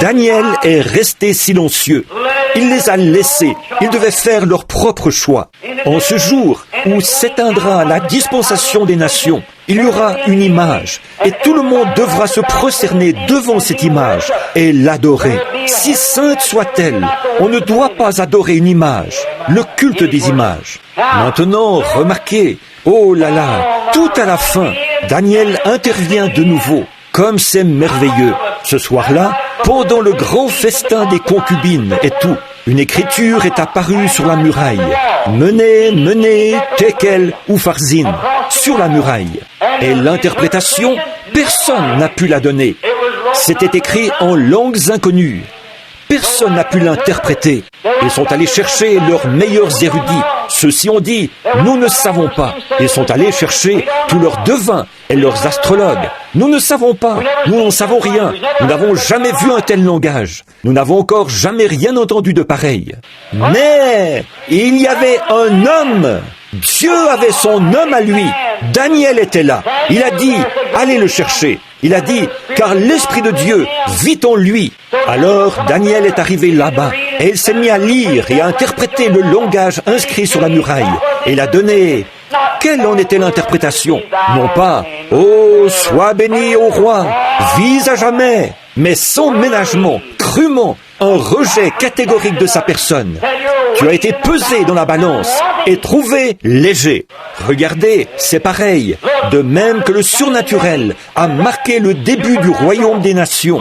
Daniel est resté silencieux. Il les a laissés. Ils devaient faire leur propre choix. En ce jour où s'éteindra la dispensation des nations, il y aura une image, et tout le monde devra se prosterner devant cette image et l'adorer. Si sainte soit-elle, on ne doit pas adorer une image, le culte des images. Maintenant, remarquez, oh là là, tout à la fin, Daniel intervient de nouveau. Comme c'est merveilleux. Ce soir-là, pendant le grand festin des concubines et tout, une écriture est apparue sur la muraille. Menez, Tekel ou Pharzin, sur la muraille. Et l'interprétation, personne n'a pu la donner. C'était écrit en langues inconnues. Personne n'a pu l'interpréter. Ils sont allés chercher leurs meilleurs érudits. Ceux-ci ont dit, nous ne savons pas. Ils sont allés chercher tous leurs devins et leurs astrologues. Nous ne savons pas. Nous n'en savons rien. Nous n'avons jamais vu un tel langage. Nous n'avons encore jamais rien entendu de pareil. Mais il y avait un homme. Dieu avait son homme à lui. Daniel était là. Il a dit, allez le chercher. Il a dit, car l'Esprit de Dieu vit en lui. Alors Daniel est arrivé là-bas et il s'est mis à lire et à interpréter le langage inscrit sur la muraille. Et il a donné... Quelle en était l'interprétation? Non pas « Oh, sois béni au roi, vis à jamais », mais sans ménagement, crûment, un rejet catégorique de sa personne. Tu as été pesé dans la balance et trouvé léger. Regardez, c'est pareil. De même que le surnaturel a marqué le début du royaume des nations,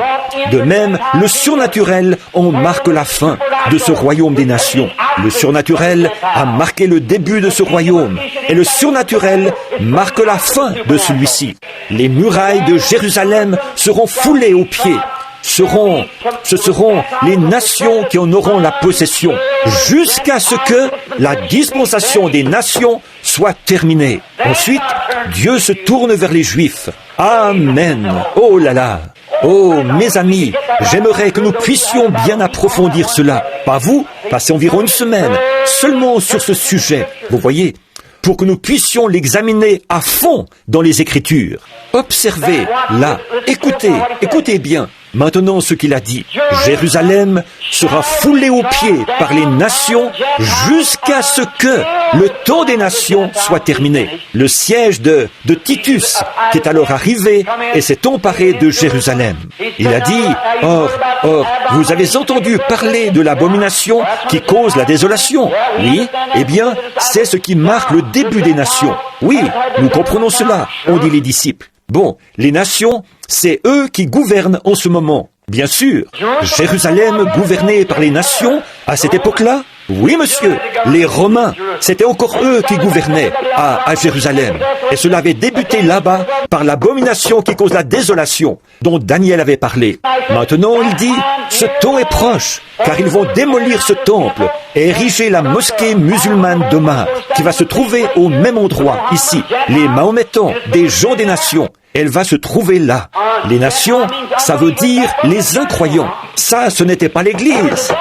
de même le surnaturel en marque la fin de ce royaume des nations. Le surnaturel a marqué le début de ce royaume et le surnaturel marque la fin de celui-ci. Les murailles de Jérusalem seront foulées aux pieds. Ce seront les nations qui en auront la possession, jusqu'à ce que la dispensation des nations soit terminée. Ensuite, Dieu se tourne vers les Juifs. Amen. Oh là là. Oh, mes amis, j'aimerais que nous puissions bien approfondir cela. Pas vous, passer environ une semaine seulement sur ce sujet. Vous voyez, pour que nous puissions l'examiner à fond dans les Écritures. Observez, là, écoutez bien. Maintenant, ce qu'il a dit, Jérusalem sera foulée aux pieds par les nations jusqu'à ce que le temps des nations soit terminé. Le siège de Titus, qui est alors arrivé et s'est emparé de Jérusalem. Il a dit, or, vous avez entendu parler de l'abomination qui cause la désolation. Oui, eh bien, c'est ce qui marque le début des nations. Oui, nous comprenons cela, ont dit les disciples. Bon, les nations, c'est eux qui gouvernent en ce moment. Bien sûr, Jérusalem gouvernée par les nations à cette époque-là? Oui, monsieur, les Romains, c'était encore eux qui gouvernaient à Jérusalem. Et cela avait débuté là-bas par l'abomination qui cause la désolation, dont Daniel avait parlé. Maintenant, il dit, ce temps est proche, car ils vont démolir ce temple et ériger la mosquée musulmane d'Omar, qui va se trouver au même endroit, ici. Les Mahométans, des gens des nations, elle va se trouver là. Les nations, ça veut dire les incroyants. Ça, ce n'était pas l'Église.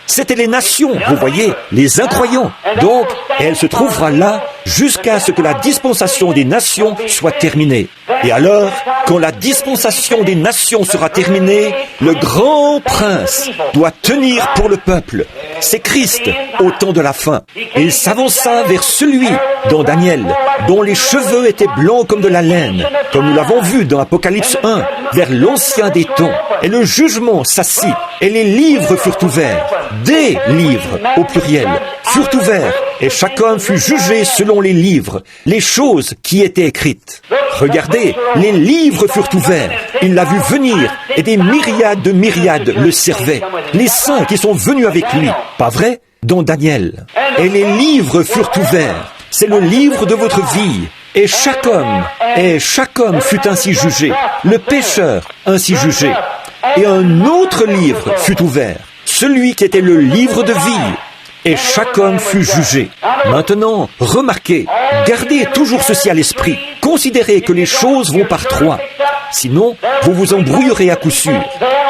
C'était les nations, vous voyez, les incroyants. Donc, elle se trouvera là jusqu'à ce que la dispensation des nations soit terminée. Et alors, quand la dispensation des nations sera terminée, le grand prince doit tenir pour le peuple. C'est Christ au temps de la fin. Et il s'avança vers celui, dans Daniel, dont les cheveux étaient blancs comme de la laine, comme nous l'avons vu dans Apocalypse 1, vers l'ancien des temps. Et le jugement s'assit, et les livres furent ouverts. Des livres, au pluriel, furent ouverts, et chaque homme fut jugé selon les livres, les choses qui étaient écrites. Regardez, les livres furent ouverts, il l'a vu venir, et des myriades de myriades le servaient. Les saints qui sont venus avec lui, pas vrai, dans Daniel. Et les livres furent ouverts, c'est le livre de votre vie. Et chaque homme fut ainsi jugé, le pécheur ainsi jugé. Et un autre livre fut ouvert, celui qui était le livre de vie. Et chaque homme fut jugé. Maintenant, remarquez, gardez toujours ceci à l'esprit. Considérez que les choses vont par trois. Sinon, vous vous embrouillerez à coup sûr.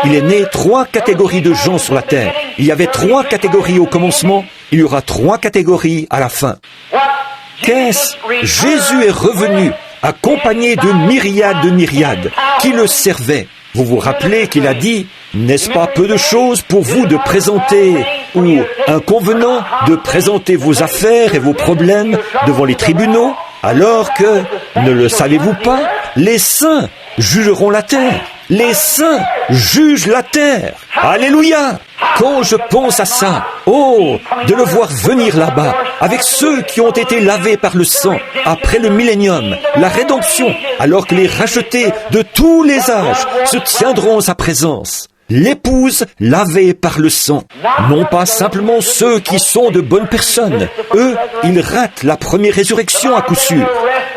Il est né 3 catégories de gens sur la terre. Il y avait 3 catégories au commencement, il y aura 3 catégories à la fin. Qu'est-ce? Jésus est revenu, accompagné de myriades qui le servaient. Vous vous rappelez qu'il a dit, n'est-ce pas peu de choses pour vous de présenter, ou inconvenant, de présenter vos affaires et vos problèmes devant les tribunaux, alors que, ne le savez-vous pas, les saints jugeront la terre. Les saints jugent la terre. Alléluia! Quand je pense à ça, oh, de le voir venir là-bas, avec ceux qui ont été lavés par le sang, après le millénium, la rédemption, alors que les rachetés de tous les âges se tiendront en sa présence. L'épouse lavée par le sang. Non pas simplement ceux qui sont de bonnes personnes. Eux, ils ratent la première résurrection à coup sûr.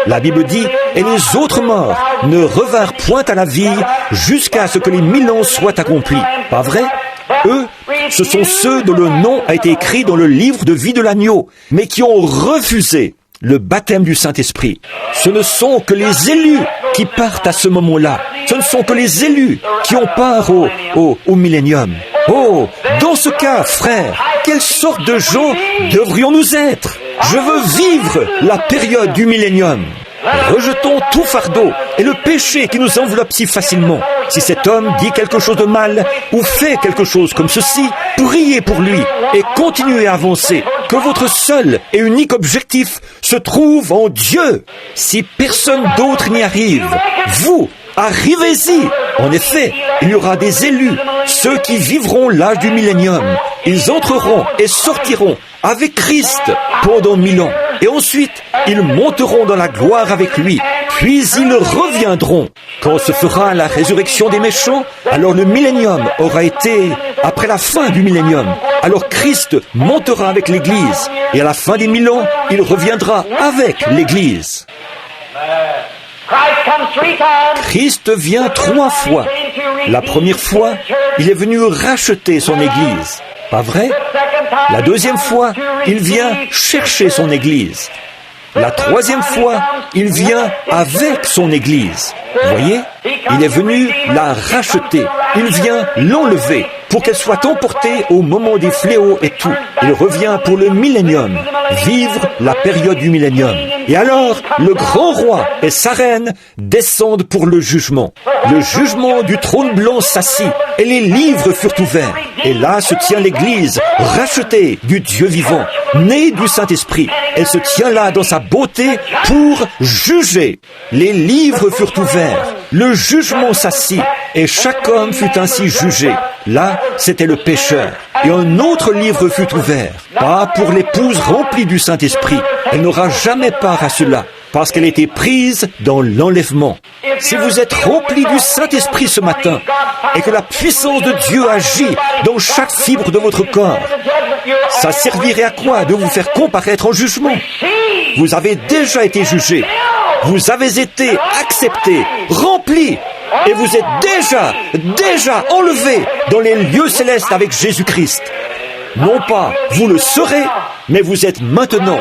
La Bible dit, et les autres morts ne revinrent point à la vie jusqu'à ce que les 1000 ans soient accomplis. Pas vrai? Eux, ce sont ceux dont le nom a été écrit dans le livre de vie de l'agneau, mais qui ont refusé le baptême du Saint-Esprit. Ce ne sont que les élus qui partent à ce moment-là. Ce ne sont que les élus qui ont part au millénium. Oh, dans ce cas, frères, quelle sorte de gens devrions-nous être? Je veux vivre la période du millénium. Rejetons tout fardeau et le péché qui nous enveloppe si facilement. Si cet homme dit quelque chose de mal ou fait quelque chose comme ceci, priez pour lui et continuez à avancer. Que votre seul et unique objectif se trouve en Dieu. Si personne d'autre n'y arrive, vous, arrivez-y. En effet, il y aura des élus, ceux qui vivront l'âge du millénium. Ils entreront et sortiront avec Christ pendant 1000 ans. Et ensuite, ils monteront dans la gloire avec lui. Puis ils reviendront. Quand se fera la résurrection des méchants, alors le millénium aura été après la fin du millénium. Alors Christ montera avec l'Église. Et à la fin des 1000 ans, il reviendra avec l'Église. Christ vient 3 fois. La première fois, il est venu racheter son Église. Pas vrai? La deuxième fois, il vient chercher son Église. La troisième fois, il vient avec son Église. Vous voyez? Il est venu la racheter. Il vient l'enlever pour qu'elle soit emportée au moment des fléaux et tout. Il revient pour le millénium, vivre la période du millénium. Et alors, le grand roi et sa reine descendent pour le jugement. Le jugement du trône blanc s'assit et les livres furent ouverts. Et là se tient l'Église, rachetée du Dieu vivant, née du Saint-Esprit. Elle se tient là dans sa beauté pour juger. Les livres furent ouverts, le jugement s'assit et chaque homme fut ainsi jugé. Là, c'était le pécheur. Et un autre livre fut ouvert, pas pour l'épouse remplie du Saint-Esprit. Elle n'aura jamais part à cela, parce qu'elle était prise dans l'enlèvement. Si vous êtes rempli du Saint-Esprit ce matin, et que la puissance de Dieu agit dans chaque fibre de votre corps, ça servirait à quoi de vous faire comparaître en jugement? Vous avez déjà été jugé. Vous avez été accepté, rempli, et vous êtes déjà enlevé dans les lieux célestes avec Jésus-Christ. Non pas vous le serez, mais vous êtes maintenant,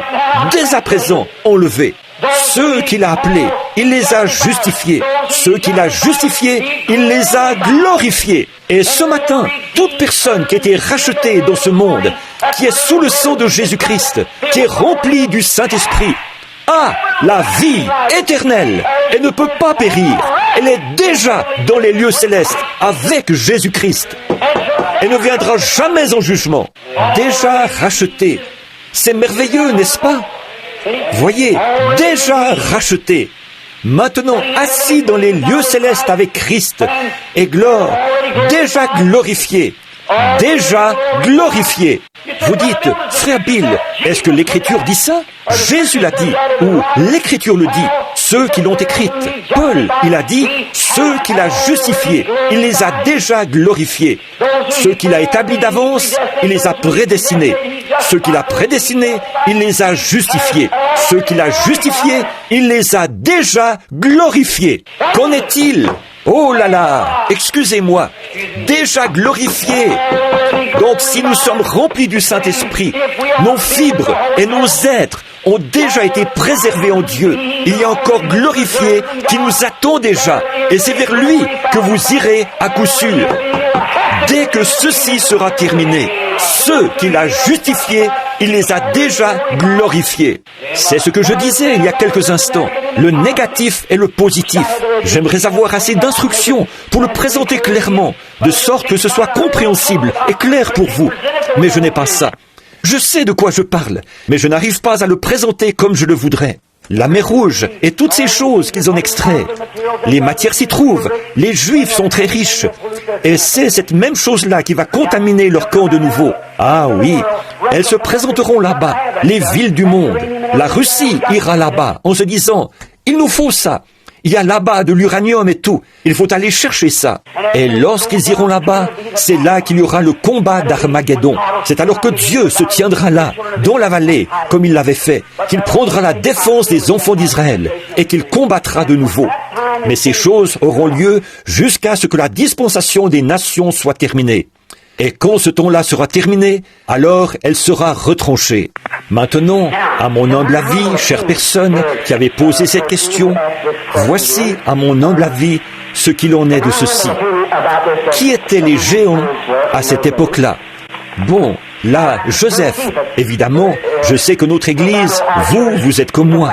dès à présent, enlevés. Ceux qu'il a appelés, il les a justifiés. Ceux qu'il a justifiés, il les a glorifiés. Et ce matin, toute personne qui a été rachetée dans ce monde, qui est sous le sang de Jésus-Christ, qui est remplie du Saint-Esprit, a la vie éternelle et ne peut pas périr. Elle est déjà dans les lieux célestes avec Jésus-Christ. Elle ne viendra jamais en jugement. Déjà rachetée. C'est merveilleux, n'est-ce pas? Voyez, déjà racheté. Maintenant assis dans les lieux célestes avec Christ. Et déjà glorifié. Déjà glorifié. Vous dites, frère Bill, est-ce que l'Écriture dit ça? Jésus l'a dit, ou l'Écriture le dit, ceux qui l'ont écrite. Paul, il a dit, ceux qu'il a justifiés, il les a déjà glorifiés. Ceux qu'il a établis d'avance, il les a prédestinés. Ceux qu'il a prédestinés, il les a justifiés. Ceux qu'il a justifiés, il les a déjà glorifiés. Qu'en est-il? Oh là là, excusez-moi, déjà glorifiés. Donc si nous sommes remplis du Saint-Esprit, nos fibres et nos êtres ont déjà été préservés en Dieu. Il y a encore glorifié qui nous attend déjà. Et c'est vers lui que vous irez à coup sûr. Dès que ceci sera terminé, ceux qu'il a justifiés, il les a déjà glorifiés. C'est ce que je disais il y a quelques instants. Le négatif et le positif. J'aimerais avoir assez d'instructions pour le présenter clairement, de sorte que ce soit compréhensible et clair pour vous. Mais je n'ai pas ça. Je sais de quoi je parle, mais je n'arrive pas à le présenter comme je le voudrais. La mer Rouge et toutes ces choses qu'ils en extraient. Les matières s'y trouvent. Les Juifs sont très riches. Et c'est cette même chose-là qui va contaminer leur camp de nouveau. Ah oui, elles se présenteront là-bas, les villes du monde. La Russie ira là-bas en se disant, il nous faut ça. Il y a là-bas de l'uranium et tout. Il faut aller chercher ça. Et lorsqu'ils iront là-bas, c'est là qu'il y aura le combat d'Armageddon. C'est alors que Dieu se tiendra là, dans la vallée, comme il l'avait fait, qu'il prendra la défense des enfants d'Israël et qu'il combattra de nouveau. Mais ces choses auront lieu jusqu'à ce que la dispensation des nations soit terminée. Et quand ce temps-là sera terminé, alors elle sera retranchée. Maintenant, à mon humble avis, chère personne qui avait posé cette question, voici, à mon humble avis, ce qu'il en est de ceci. Qui étaient les géants à cette époque-là? Bon, là, Joseph, évidemment, je sais que notre Église, vous êtes comme moi.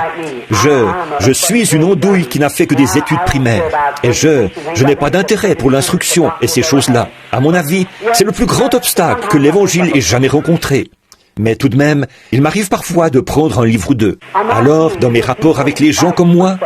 Je suis une andouille qui n'a fait que des études primaires. Et je n'ai pas d'intérêt pour l'instruction et ces choses-là. À mon avis, c'est le plus grand obstacle que l'Évangile ait jamais rencontré. Mais tout de même, il m'arrive parfois de prendre un livre ou deux. Alors, dans mes rapports avec les gens comme moi,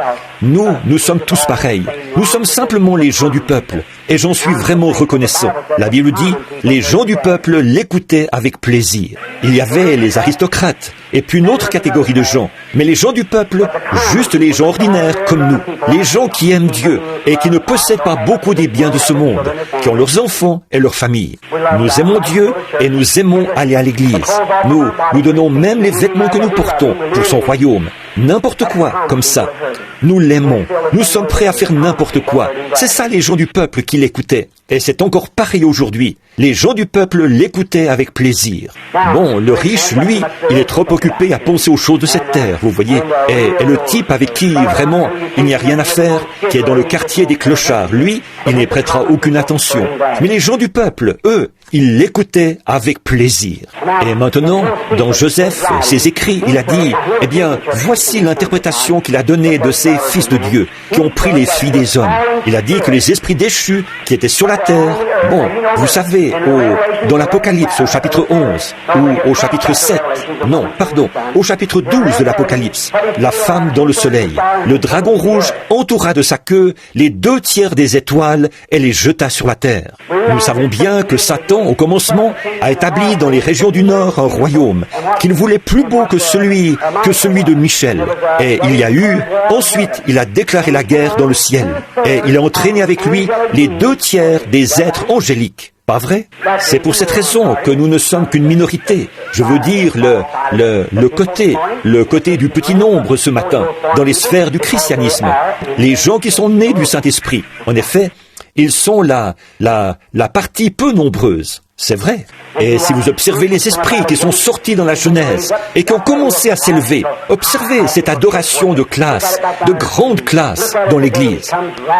nous sommes tous pareils. Nous sommes simplement les gens du peuple. Et j'en suis vraiment reconnaissant. La Bible dit, les gens du peuple l'écoutaient avec plaisir. Il y avait les aristocrates, et puis une autre catégorie de gens. Mais les gens du peuple, juste les gens ordinaires comme nous. Les gens qui aiment Dieu, et qui ne possèdent pas beaucoup des biens de ce monde, qui ont leurs enfants et leurs familles. Nous aimons Dieu, et nous aimons aller à l'église. Nous donnons même les vêtements que nous portons pour son royaume. N'importe quoi, comme ça. Nous l'aimons. Nous sommes prêts à faire n'importe quoi. C'est ça les gens du peuple qui l'écoutaient. Et c'est encore pareil aujourd'hui. Les gens du peuple l'écoutaient avec plaisir. Bon, le riche, lui, il est trop occupé à penser aux choses de cette terre, vous voyez. Et le type avec qui, vraiment, il n'y a rien à faire, qui est dans le quartier des clochards, lui, il n'y prêtera aucune attention. Mais les gens du peuple, eux, ils l'écoutaient avec plaisir. Et maintenant, dans Joseph, ses écrits, il a dit, eh bien, voici l'interprétation qu'il a donnée de ces fils de Dieu, qui ont pris les filles des hommes. Il a dit que les esprits déchus qui étaient sur la terre, bon, vous savez, dans l'Apocalypse, au chapitre 11, ou au chapitre 7, non, pardon, au chapitre 12 de l'Apocalypse, la femme dans le soleil, le dragon rouge entoura de sa queue les 2/3 des étoiles et les jeta sur la terre. Nous savons bien que Satan, au commencement, a établi dans les régions du Nord un royaume qu'il voulait plus beau que celui de Michel. Et il y a eu, ensuite, il a déclaré la guerre dans le ciel. Et il a entraîné avec lui les 2/3 des êtres angéliques. Pas vrai? C'est pour cette raison que nous ne sommes qu'une minorité. Je veux dire le côté du petit nombre ce matin, dans les sphères du christianisme. Les gens qui sont nés du Saint-Esprit. En effet, ils sont la partie peu nombreuse. C'est vrai. Et si vous observez les esprits qui sont sortis dans la Genèse et qui ont commencé à s'élever, observez cette adoration de classe, de grande classe dans l'Église.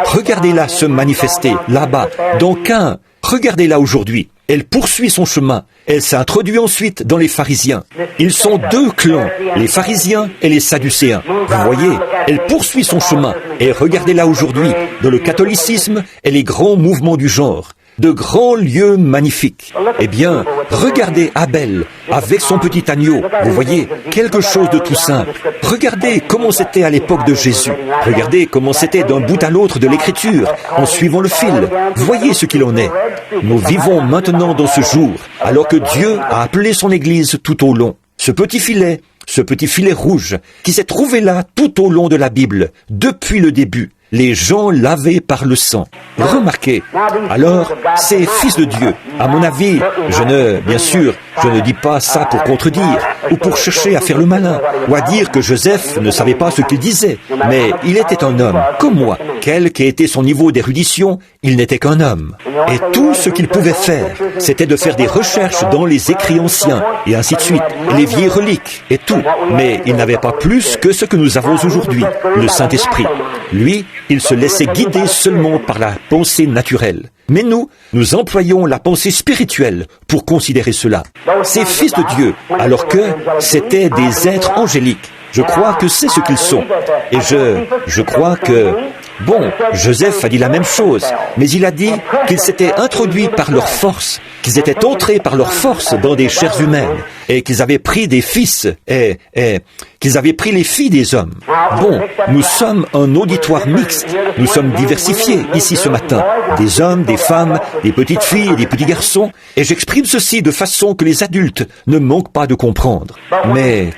Regardez-la se manifester là-bas, dans Caïn. Regardez-la aujourd'hui. Elle poursuit son chemin. Elle s'introduit ensuite dans les pharisiens. Ils sont 2 clans, les pharisiens et les sadducéens. Vous voyez, elle poursuit son chemin. Et regardez-la aujourd'hui, dans le catholicisme et les grands mouvements du genre. De grands lieux magnifiques. Eh bien, regardez Abel avec son petit agneau. Vous voyez, quelque chose de tout simple. Regardez comment c'était à l'époque de Jésus. Regardez comment c'était d'un bout à l'autre de l'Écriture, en suivant le fil. Voyez ce qu'il en est. Nous vivons maintenant dans ce jour, alors que Dieu a appelé son Église tout au long. Ce petit filet rouge, qui s'est trouvé là tout au long de la Bible, depuis le début. Les gens lavés par le sang. Remarquez, alors, ces fils de Dieu, à mon avis, bien sûr, je ne dis pas ça pour contredire, ou pour chercher à faire le malin, ou à dire que Joseph ne savait pas ce qu'il disait, mais il était un homme, comme moi. Quel qu'ait été son niveau d'érudition, il n'était qu'un homme. Et tout ce qu'il pouvait faire, c'était de faire des recherches dans les écrits anciens, et ainsi de suite, les vieilles reliques, et tout. Mais il n'avait pas plus que ce que nous avons aujourd'hui, le Saint-Esprit. Lui, il se laissait guider seulement par la pensée naturelle. Mais nous employons la pensée spirituelle pour considérer cela. Ces fils de Dieu, alors que c'étaient des êtres angéliques. Je crois que c'est ce qu'ils sont. Et je crois que... Bon, Joseph a dit la même chose, mais il a dit qu'ils s'étaient introduits par leur force, qu'ils étaient entrés par leur force dans des chairs humaines, et qu'ils avaient pris des fils, et qu'ils avaient pris les filles des hommes. Bon, nous sommes un auditoire mixte, nous sommes diversifiés ici ce matin, des hommes, des femmes, des petites filles et des petits garçons, et j'exprime ceci de façon que les adultes ne manquent pas de comprendre. Mais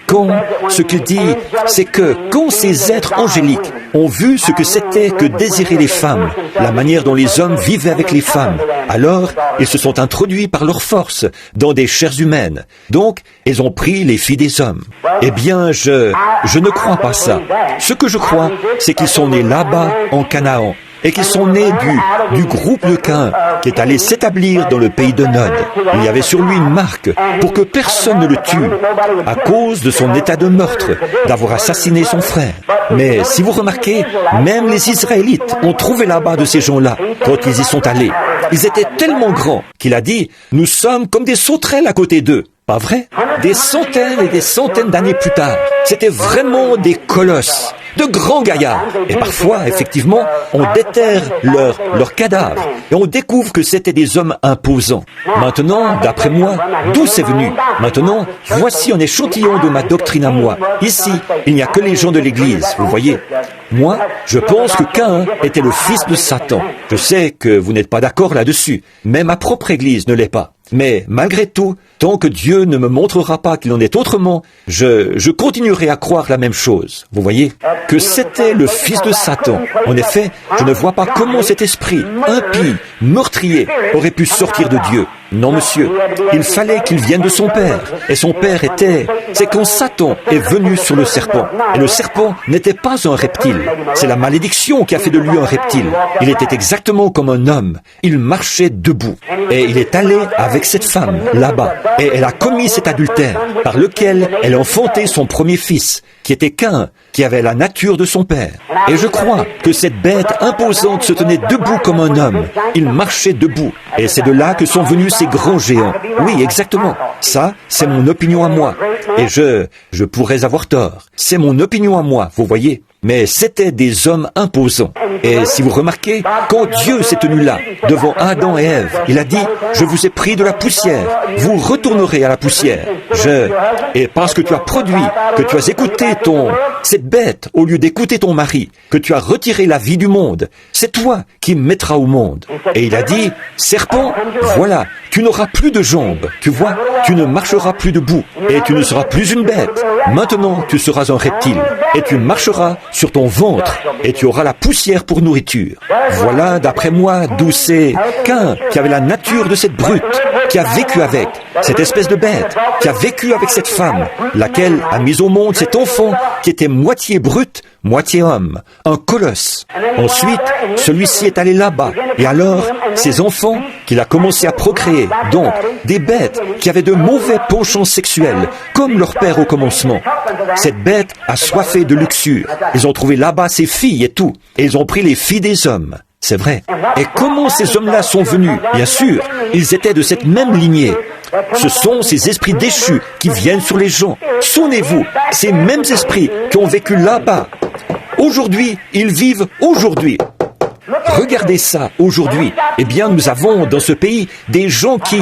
ce qu'il dit, c'est que quand ces êtres angéliques ont vu ce que c'était que désirer les femmes, la manière dont les hommes vivaient avec les femmes, alors ils se sont introduits par leur force dans des chairs humaines. Donc, ils ont pris les filles des hommes. Eh bien, je ne crois pas ça. Ce que je crois, c'est qu'ils sont nés là-bas, en Canaan. et qui sont nés du groupe de Caïn, qui est allé s'établir dans le pays de Nod. Il y avait sur lui une marque pour que personne ne le tue, à cause de son état de meurtre, d'avoir assassiné son frère. Mais si vous remarquez, même les Israélites ont trouvé là-bas de ces gens-là quand ils y sont allés. Ils étaient tellement grands qu'il a dit « Nous sommes comme des sauterelles à côté d'eux ». Pas vrai? Des centaines et des centaines d'années plus tard, c'était vraiment des colosses, de grands gaillards. Et parfois, effectivement, on déterre leurs cadavres et on découvre que c'était des hommes imposants. Maintenant, d'après moi, d'où c'est venu? Maintenant, voici un échantillon de ma doctrine à moi. Ici, il n'y a que les gens de l'Église, vous voyez. Moi, je pense que Caïn était le fils de Satan. Je sais que vous n'êtes pas d'accord là-dessus, mais ma propre Église ne l'est pas. Mais malgré tout, tant que Dieu ne me montrera pas qu'il en est autrement, je continuerai à croire la même chose. Vous voyez, que c'était le fils de Satan. En effet, je ne vois pas comment cet esprit impie, meurtrier, aurait pu sortir de Dieu. Non, monsieur, il fallait qu'il vienne de son père. Et son père c'est quand Satan est venu sur le serpent. Et le serpent n'était pas un reptile. C'est la malédiction qui a fait de lui un reptile. Il était exactement comme un homme. Il marchait debout. Et il est allé avec cette femme, là-bas. Et elle a commis cet adultère, par lequel elle a enfanté son premier fils, qui était Caïn, qui avait la nature de son père. Et je crois que cette bête imposante se tenait debout comme un homme. Il marchait debout. Et c'est de là que sont venus ces grands géants. Oui, exactement. Ça, c'est mon opinion à moi. Et je pourrais avoir tort. C'est mon opinion à moi, vous voyez. Mais c'était des hommes imposants. Et si vous remarquez, quand Dieu s'est tenu là, devant Adam et Ève, il a dit, je vous ai pris de la poussière, vous retournerez à la poussière. Et parce que tu as produit, que tu as écouté cette bête, au lieu d'écouter ton mari, que tu as retiré la vie du monde, c'est toi qui me mettras au monde. Et il a dit, serpent, voilà, tu n'auras plus de jambes, tu vois, tu ne marcheras plus debout, et tu ne seras plus une bête. Maintenant, tu seras un reptile, et tu marcheras sur ton ventre, et tu auras la poussière pour nourriture. Voilà, d'après moi, d'où c'est Caïn, qui avait la nature de cette brute, qui a vécu avec cette espèce de bête, qui a vécu avec cette femme, laquelle a mis au monde cet enfant qui était moitié brute, moitié homme, un colosse. Ensuite, celui-ci est allé là-bas, et alors, ces enfants qu'il a commencé à procréer, donc des bêtes qui avaient de mauvais penchants sexuels, comme leur père au commencement. Cette bête a soifé de luxure. Ils ont trouvé là-bas ses filles et tout, et ils ont pris les filles des hommes. C'est vrai. Et comment ces hommes-là sont venus? Bien sûr, ils étaient de cette même lignée. Ce sont ces esprits déchus qui viennent sur les gens. Souvenez-vous, ces mêmes esprits qui ont vécu là-bas. Aujourd'hui, ils vivent aujourd'hui. Regardez ça, aujourd'hui. Eh bien, nous avons dans ce pays des gens qui...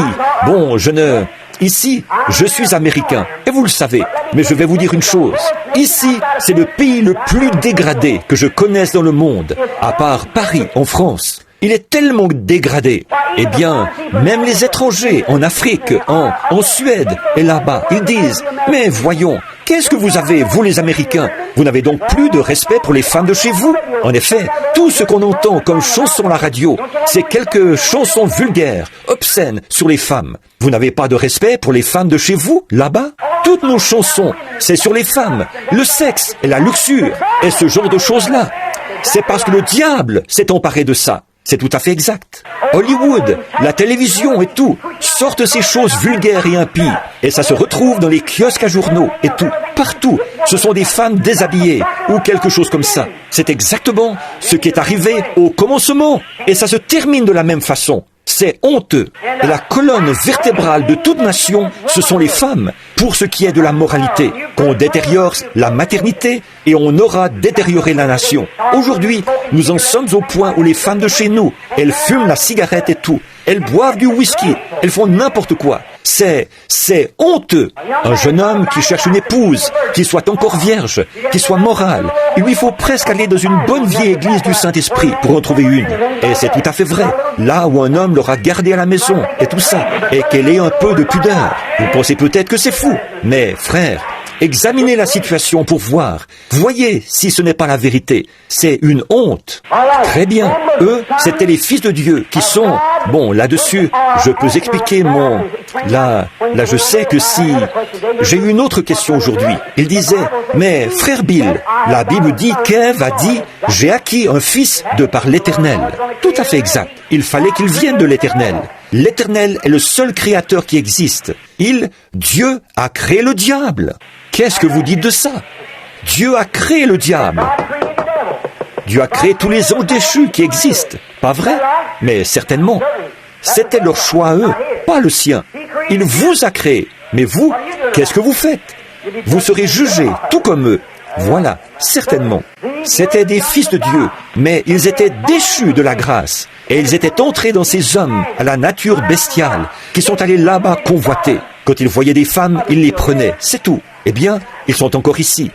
Ici, je suis américain, et vous le savez, mais je vais vous dire une chose. Ici, c'est le pays le plus dégradé que je connaisse dans le monde, à part Paris, en France. Il est tellement dégradé. Eh bien, même les étrangers en Afrique, en Suède et là-bas, ils disent « Mais voyons, qu'est-ce que vous avez, vous les Américains? Vous n'avez donc plus de respect pour les femmes de chez vous? En effet, tout ce qu'on entend comme chansons à la radio, c'est quelques chansons vulgaires, obscènes sur les femmes. Vous n'avez pas de respect pour les femmes de chez vous, là-bas? Toutes nos chansons, c'est sur les femmes, le sexe et la luxure, et ce genre de choses-là. C'est parce que le diable s'est emparé de ça. C'est tout à fait exact. Hollywood, la télévision et tout, sortent ces choses vulgaires et impies. Et ça se retrouve dans les kiosques à journaux et tout. Partout, ce sont des femmes déshabillées ou quelque chose comme ça. C'est exactement ce qui est arrivé au commencement. Et ça se termine de la même façon. C'est honteux. Et la colonne vertébrale de toute nation, ce sont les femmes, pour ce qui est de la moralité. Qu'on détériore la maternité et on aura détérioré la nation. Aujourd'hui, nous en sommes au point où les femmes de chez nous, elles fument la cigarette et tout. Elles boivent du whisky, elles font n'importe quoi. C'est honteux. Un jeune homme qui cherche une épouse, qui soit encore vierge, qui soit morale. Il lui faut presque aller dans une bonne vieille église du Saint-Esprit pour en trouver une. Et c'est tout à fait vrai. Là où un homme l'aura gardé à la maison et tout ça, et qu'elle ait un peu de pudeur. Vous pensez peut-être que c'est fou. Mais frère, Examinez la situation pour voir. Voyez si ce n'est pas la vérité. C'est une honte. Très bien. Eux, c'étaient les fils de Dieu qui sont... Bon, là-dessus, je peux expliquer mon... Là, je sais que si... J'ai eu une autre question aujourd'hui. Il disait, mais frère Bill, la Bible dit qu'Ève a dit, j'ai acquis un fils de par l'Éternel. Tout à fait exact. Il fallait qu'il vienne de l'Éternel. L'Éternel est le seul créateur qui existe. Dieu a créé le diable. Qu'est-ce que vous dites de ça? Dieu a créé le diable. Dieu a créé tous les anges déchus qui existent. Pas vrai? Mais certainement. C'était leur choix à eux, pas le sien. Il vous a créé. Mais vous, qu'est-ce que vous faites? Vous serez jugés, tout comme eux. Voilà, certainement. C'étaient des fils de Dieu, mais ils étaient déchus de la grâce. Et ils étaient entrés dans ces hommes à la nature bestiale, qui sont allés là-bas convoiter. Quand ils voyaient des femmes, ils les prenaient, c'est tout. Eh bien, ils sont encore ici.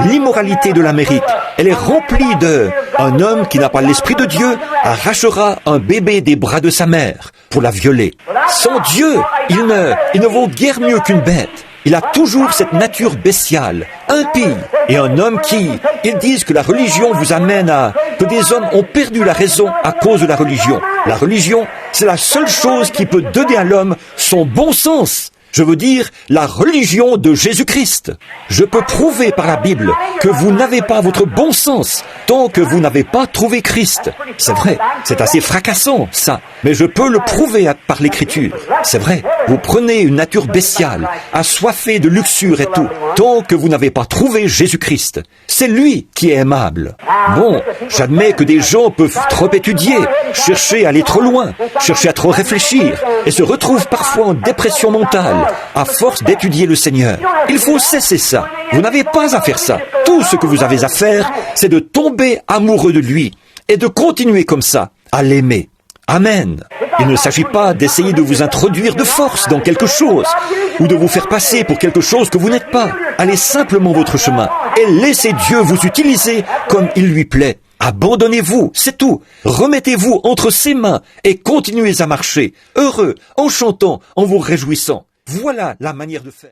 L'immoralité de l'Amérique, elle est remplie de... Un homme qui n'a pas l'esprit de Dieu arrachera un bébé des bras de sa mère pour la violer. Sans Dieu, il ne vaut guère mieux qu'une bête. Il a toujours cette nature bestiale, impie, et un homme qui, ils disent que la religion vous amène à, que des hommes ont perdu la raison à cause de la religion. La religion, c'est la seule chose qui peut donner à l'homme son bon sens. Je veux dire, la religion de Jésus-Christ. Je peux prouver par la Bible que vous n'avez pas votre bon sens tant que vous n'avez pas trouvé Christ. C'est vrai, c'est assez fracassant, ça. Mais je peux le prouver par l'Écriture. C'est vrai, vous prenez une nature bestiale, assoiffée de luxure et tout, tant que vous n'avez pas trouvé Jésus-Christ. C'est lui qui est aimable. Bon, j'admets que des gens peuvent trop étudier, chercher à aller trop loin, chercher à trop réfléchir, et se retrouvent parfois en dépression mentale, à force d'étudier le Seigneur. Il faut cesser ça. Vous n'avez pas à faire ça. Tout ce que vous avez à faire, c'est de tomber amoureux de lui et de continuer comme ça, à l'aimer. Amen. Il ne s'agit pas d'essayer de vous introduire de force dans quelque chose ou de vous faire passer pour quelque chose que vous n'êtes pas. Allez simplement votre chemin et laissez Dieu vous utiliser comme il lui plaît. Abandonnez-vous, c'est tout. Remettez-vous entre ses mains et continuez à marcher, heureux, en chantant, en vous réjouissant. Voilà la manière de faire.